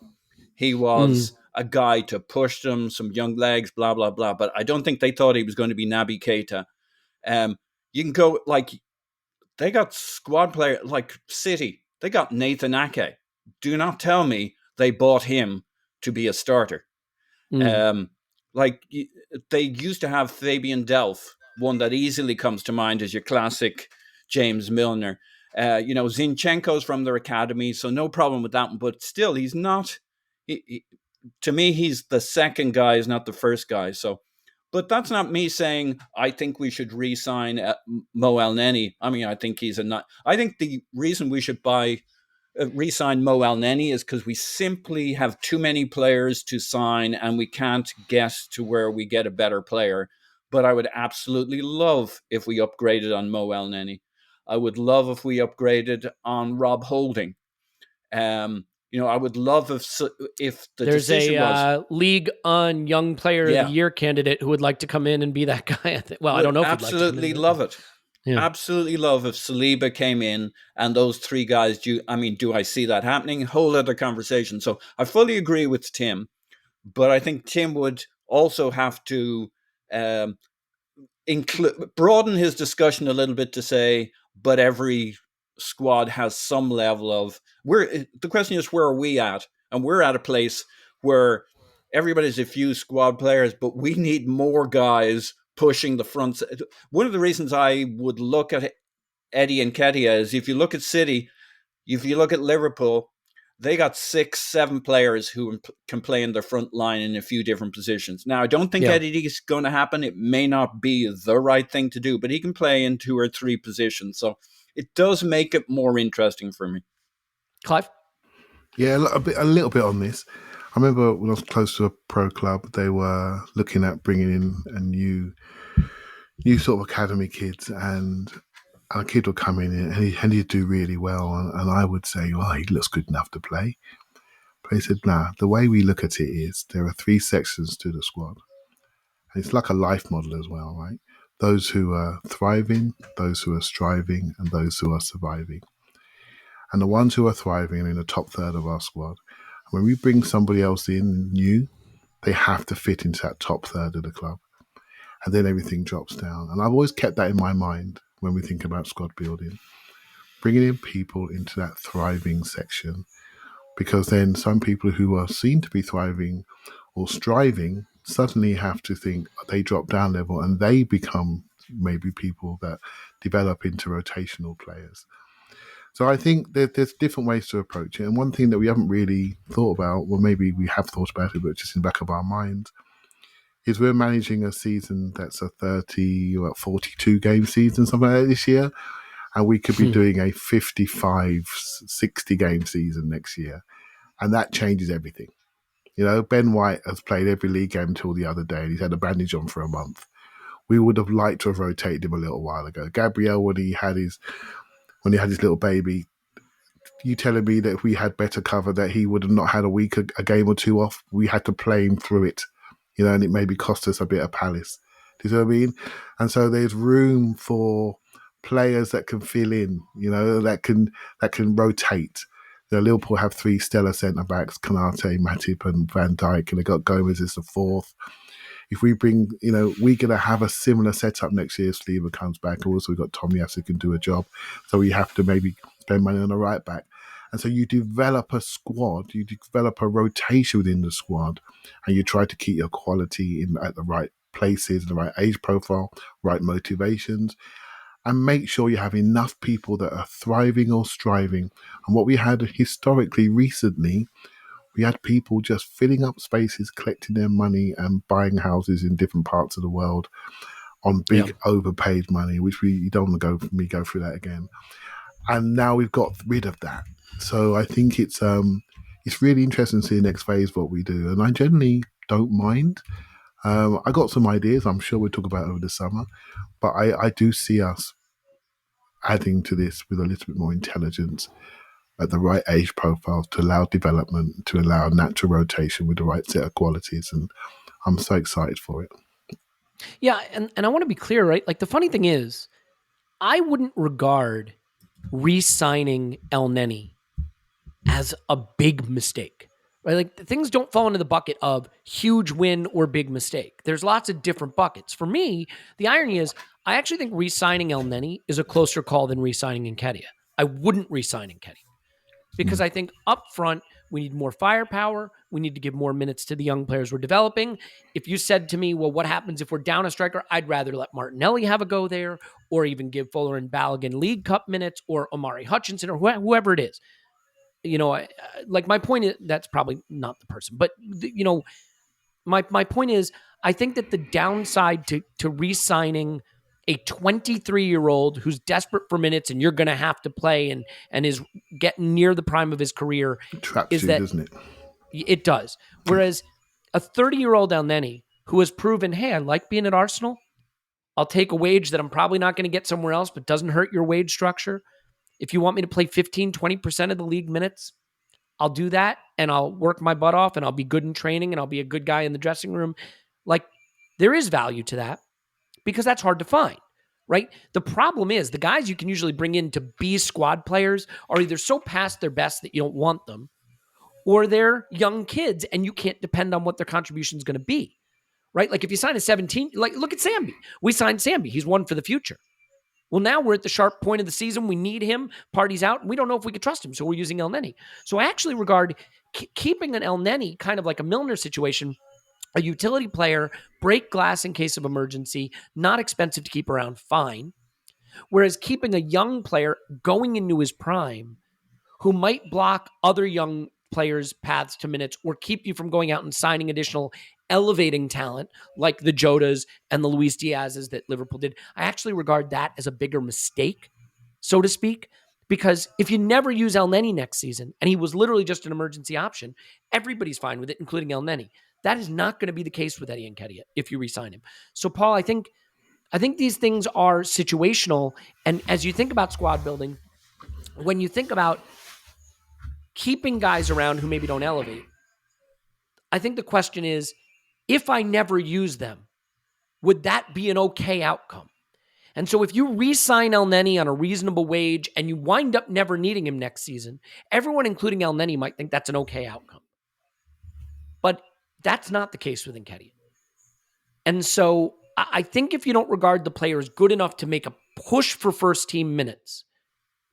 He was a guy to push them, some young legs, blah, blah, blah. But I don't think they thought he was going to be Naby Keita. You can go, they got squad player, like City. They got Nathan Ake. Do not tell me they bought him to be a starter. They used to have Fabian Delph, one that easily comes to mind as your classic James Milner. Zinchenko's from their academy, so no problem with that one. But still, he's not. To me, he's the second guy, is not the first guy. So, but that's not me saying I think we should re-sign Mo El Neni. I mean, I think I think the reason we should re-sign Mo El Neni is because we simply have too many players to sign, and we can't guess to where we get a better player. But I would absolutely love if we upgraded on Mo El Neni. I would love if we upgraded on Rob Holding. I would love if there's a League on Young Player of the Year candidate who would like to come in and be that guy. I don't know if absolutely love it. Yeah. Absolutely love if Saliba came in and those three guys. Do I see that happening? Whole other conversation. So I fully agree with Tim, but I think Tim would also have to broaden his discussion a little bit to say, but every squad has some level of the question is, where are we at? And we're at a place where everybody's a few squad players, but we need more guys pushing the front. One of the reasons I would look at Eddie and Ketia is, if you look at City, if you look at Liverpool, they got 6-7 players who can play in the front line in a few different positions. Now, I don't think Eddie is going to happen. It may not be the right thing to do, but he can play in 2 or 3 positions. So it does make it more interesting for me. Clive? Yeah, a little bit on this. I remember when I was close to a pro club, they were looking at bringing in a new sort of academy kids, and a kid would come in and he'd do really well. And I would say, oh, he looks good enough to play. But he said, nah, the way we look at it is there are 3 sections to the squad. And it's like a life model as well, right? Those who are thriving, those who are striving, and those who are surviving. And the ones who are thriving are in the top third of our squad. When we bring somebody else in new, they have to fit into that top third of the club. And then everything drops down. And I've always kept that in my mind when we think about squad building. Bringing in people into that thriving section. Because then some people who are seen to be thriving or striving suddenly have to think they drop down level, and they become maybe people that develop into rotational players. So I think there's different ways to approach it. And one thing that we haven't really thought about, well, maybe we have thought about it, but just in the back of our minds, is we're managing a season that's a 42 game season, something like that this year. and we could be doing a 55, 60 game season next year. And that changes everything. You know, Ben White has played every league game until the other day, and he's had a bandage on for a month. We would have liked to have rotated him a little while ago. Gabriel, when he had his little baby, you telling me that if we had better cover, that he would have not had a game or two off? We had to play him through it, you know, and it maybe cost us a bit of Palace. Do you see what I mean? And so there's room for players that can fill in, you know, that can rotate. You know, Liverpool have 3 stellar centre backs: Konate, Matip, and Van Dijk, and they got Gomez as the 4th. If we bring, you know, we're going to have a similar setup next year if Sleever comes back. Also, we've got Tomiyasu who can do a job. So we have to maybe spend money on a right back. And so you develop a squad, you develop a rotation within the squad, and you try to keep your quality at the right places, the right age profile, right motivations, and make sure you have enough people that are thriving or striving. And what we had historically recently, we had people just filling up spaces, collecting their money and buying houses in different parts of the world on big overpaid money, which you don't want to go through that again. And now we've got rid of that. So I think it's really interesting to see the next phase what we do. And I generally don't mind. I got some ideas I'm sure we'll talk about over the summer, but I do see us adding to this with a little bit more intelligence at the right age profile to allow development, to allow natural rotation with the right set of qualities. And I'm so excited for it. Yeah, and I want to be clear, right? Like, the funny thing is, I wouldn't regard re-signing El Neni as a big mistake, right? Like, things don't fall into the bucket of huge win or big mistake. There's lots of different buckets. For me, the irony is, I actually think re-signing El Neni is a closer call than re-signing Nketiah. I wouldn't re-sign Nketiah because I think up front, we need more firepower. We need to give more minutes to the young players we're developing. If you said to me, well, what happens if we're down a striker? I'd rather let Martinelli have a go there, or even give Fuller and Balogun League Cup minutes, or Omari Hutchinson, or whoever it is. You know, like, my point is, that's probably not the person, but you know, my point is, I think that the downside to re-signing a 23-year-old who's desperate for minutes and you're going to have to play and is getting near the prime of his career is that, doesn't it? It does. Whereas a 30-year-old El Neni who has proven, hey, I like being at Arsenal. I'll take a wage that I'm probably not going to get somewhere else, but doesn't hurt your wage structure. If you want me to play 15, 20% of the league minutes, I'll do that, and I'll work my butt off, and I'll be good in training, and I'll be a good guy in the dressing room. Like, there is value to that because that's hard to find, right? The problem is the guys you can usually bring in to be squad players are either so past their best that you don't want them, or they're young kids and you can't depend on what their contribution is going to be, right? Like, if you sign a 17, like, look at Sambi. We signed Sambi. He's one for the future. Well, now we're at the sharp point of the season. We need him. Party's out. We don't know if we could trust him, so we're using El Neni. So I actually regard keeping an El Neni kind of like a Milner situation, a utility player, break glass in case of emergency, not expensive to keep around, fine. Whereas keeping a young player going into his prime who might block other young players' paths to minutes or keep you from going out and signing additional elevating talent like the Jotas and the Luis Diaz's that Liverpool did, I actually regard that as a bigger mistake, so to speak, because if you never use El Neni next season, and he was literally just an emergency option, everybody's fine with it, including El Neni. That is not going to be the case with Eddie Nketiah if you re-sign him. So, Paul, I think these things are situational, and as you think about squad building, when you think about keeping guys around who maybe don't elevate, I think the question is, if I never use them, would that be an okay outcome? And so if you re-sign El Neni on a reasonable wage and you wind up never needing him next season, everyone, including El Neni, might think that's an okay outcome. But that's not the case with Nketiah. And so I think if you don't regard the player as good enough to make a push for first team minutes,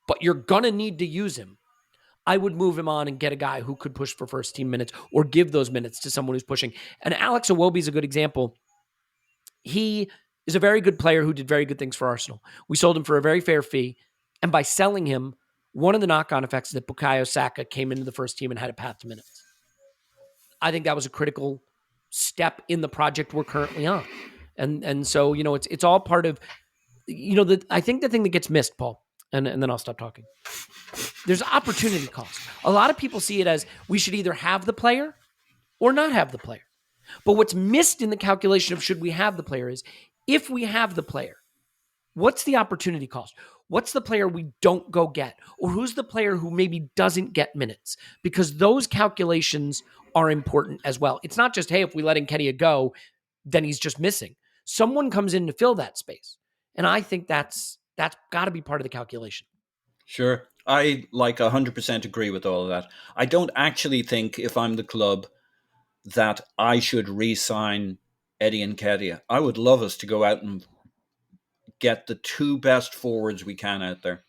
but you're going to need to use him, I would move him on and get a guy who could push for first team minutes or give those minutes to someone who's pushing. And Alex Iwobi is a good example. He is a very good player who did very good things for Arsenal. We sold him for a very fair fee. And by selling him, one of the knock-on effects is that Bukayo Saka came into the first team and had a path to minutes. I think that was a critical step in the project we're currently on. And so, you know, it's all part of, you know, I think the thing that gets missed, Paul, and then I'll stop talking. There's opportunity cost. A lot of people see it as we should either have the player or not have the player. But what's missed in the calculation of should we have the player is if we have the player, what's the opportunity cost? What's the player we don't go get? Or who's the player who maybe doesn't get minutes? Because those calculations are important as well. It's not just, hey, if we let Nketiah go, then he's just missing. Someone comes in to fill that space. And I think that's got to be part of the calculation. Sure. I 100% agree with all of that. I don't actually think if I'm the club that I should re-sign Eddie Nketiah. I would love us to go out and get the two best forwards we can out there.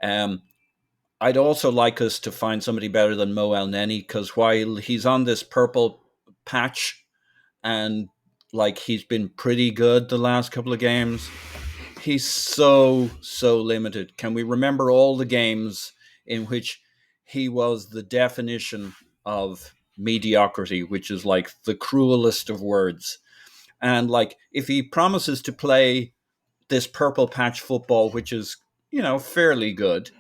I'd also like us to find somebody better than Mo Elneny, because while he's on this purple patch and he's been pretty good the last couple of games, he's so limited. Can we remember all the games in which he was the definition of mediocrity, which is the cruelest of words? And if he promises to play this purple patch football, which is, fairly good,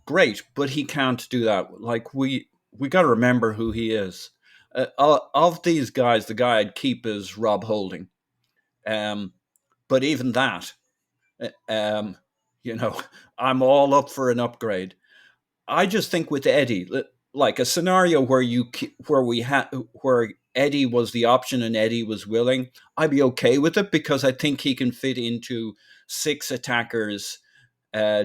great, but he can't do that. We got to remember who he is. Of these guys, the guy I'd keep is Rob Holding. But even that, I'm all up for an upgrade. I just think with Eddie, a scenario where Eddie was the option and Eddie was willing, I'd be okay with it, because I think he can fit into 6 attackers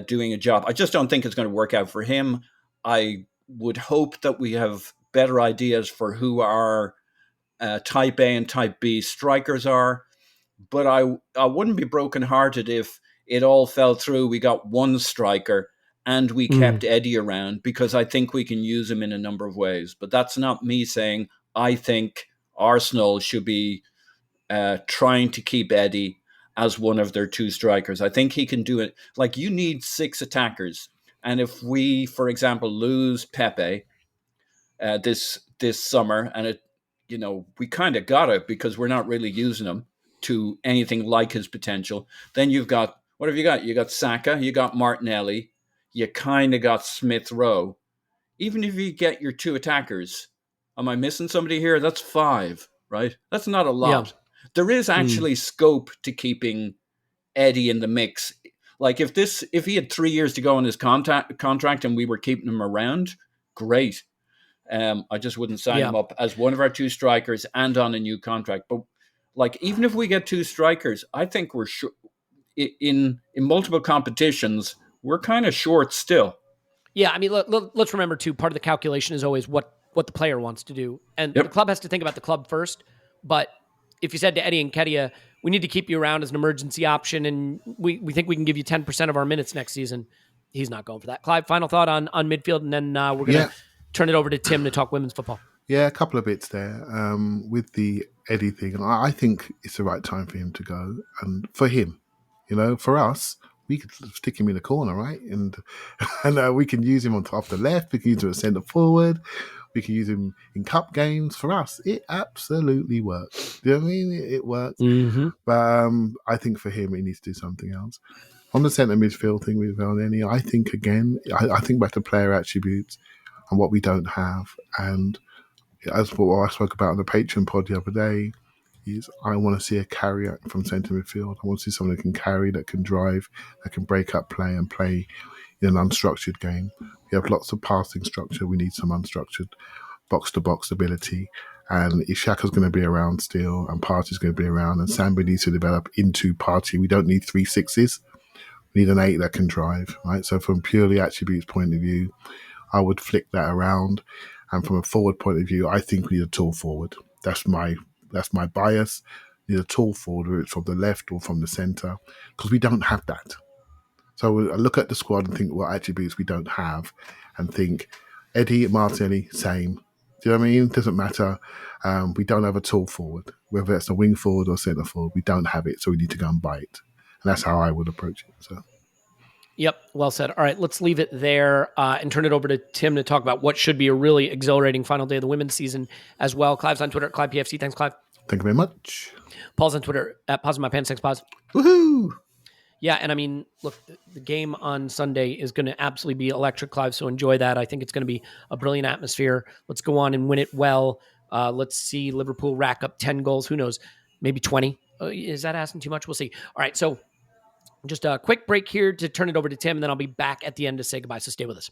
doing a job. I just don't think it's going to work out for him. I would hope that we have better ideas for who our type A and type B strikers are. But I wouldn't be brokenhearted if it all fell through. We got one striker and we kept Eddie around, because I think we can use him in a number of ways. But that's not me saying I think Arsenal should be trying to keep Eddie as one of their 2 strikers. I think he can do it. You need 6 attackers. And if we, for example, lose Pepe this summer, and we kind of got it because we're not really using him to anything like his potential, then you've got, what have you got? You got Saka, you got Martinelli, you kind of got Smith Rowe. Even if you get your 2 attackers, am I missing somebody here? That's 5, right? That's not a lot. Yeah. There is actually scope to keeping Eddie in the mix. If he had 3 years to go on his contract and we were keeping him around, great. I just wouldn't sign him up as one of our 2 strikers and on a new contract. But even if we get 2 strikers, I think we're in multiple competitions, we're kind of short still. Yeah, I mean, let's remember too, part of the calculation is always what the player wants to do. And the club has to think about the club first. But if you said to Eddie Nketiah, we need to keep you around as an emergency option, and we think we can give you 10% of our minutes next season, he's not going for that. Clive, final thought on midfield, and then we're going to turn it over to Tim to talk women's football. Yeah, a couple of bits there. With the Eddie thing, and I think it's the right time for him to go. And for him, for us, we could stick him in the corner, right? And we can use him off the left. We can use him as centre forward. We can use him in cup games. For us, it absolutely works. Do you know what I mean? It works. Mm-hmm. But I think for him, he needs to do something else. On the centre midfield thing with Elneny, I think, again, I think back to player attributes and what we don't have. And as what I spoke about on the Patreon pod the other day, is I want to see a carrier from centre midfield. I want to see someone that can carry, that can drive, that can break up play and play in an unstructured game. We have lots of passing structure. We need some unstructured box-to-box ability. And if Xhaka's going to be around still, and Partey's going to be around, and Samba needs to develop into Partey, we don't need 3 6s. We need an 8 that can drive, right? So from purely attributes point of view, I would flick that around. And from a forward point of view, I think we need a tall forward. That's my bias. We need a tall forward, whether it's from the left or from the centre, because we don't have that. So I look at the squad and think what attributes we don't have, and think Eddie, Martinelli, same. Do you know what I mean? It doesn't matter. We don't have a tall forward, whether it's a wing forward or centre forward. We don't have it, so we need to go and buy it. And that's how I would approach it. So. Yep, well said. All right, let's leave it there and turn it over to Tim to talk about what should be a really exhilarating final day of the women's season as well. Clive's on Twitter at ClivePFC. Thanks, Clive. Thank you very much. Paul's on Twitter at Pause My Pants. Thanks, Pause. Woohoo! Yeah, and I mean, look, the game on Sunday is going to absolutely be electric, Clive, so enjoy that. I think it's going to be a brilliant atmosphere. Let's go on and win it well. Let's see Liverpool rack up 10 goals. Who knows? Maybe 20. Is that asking too much? We'll see. All right, so just a quick break here to turn it over to Tim, and then I'll be back at the end to say goodbye, so stay with us.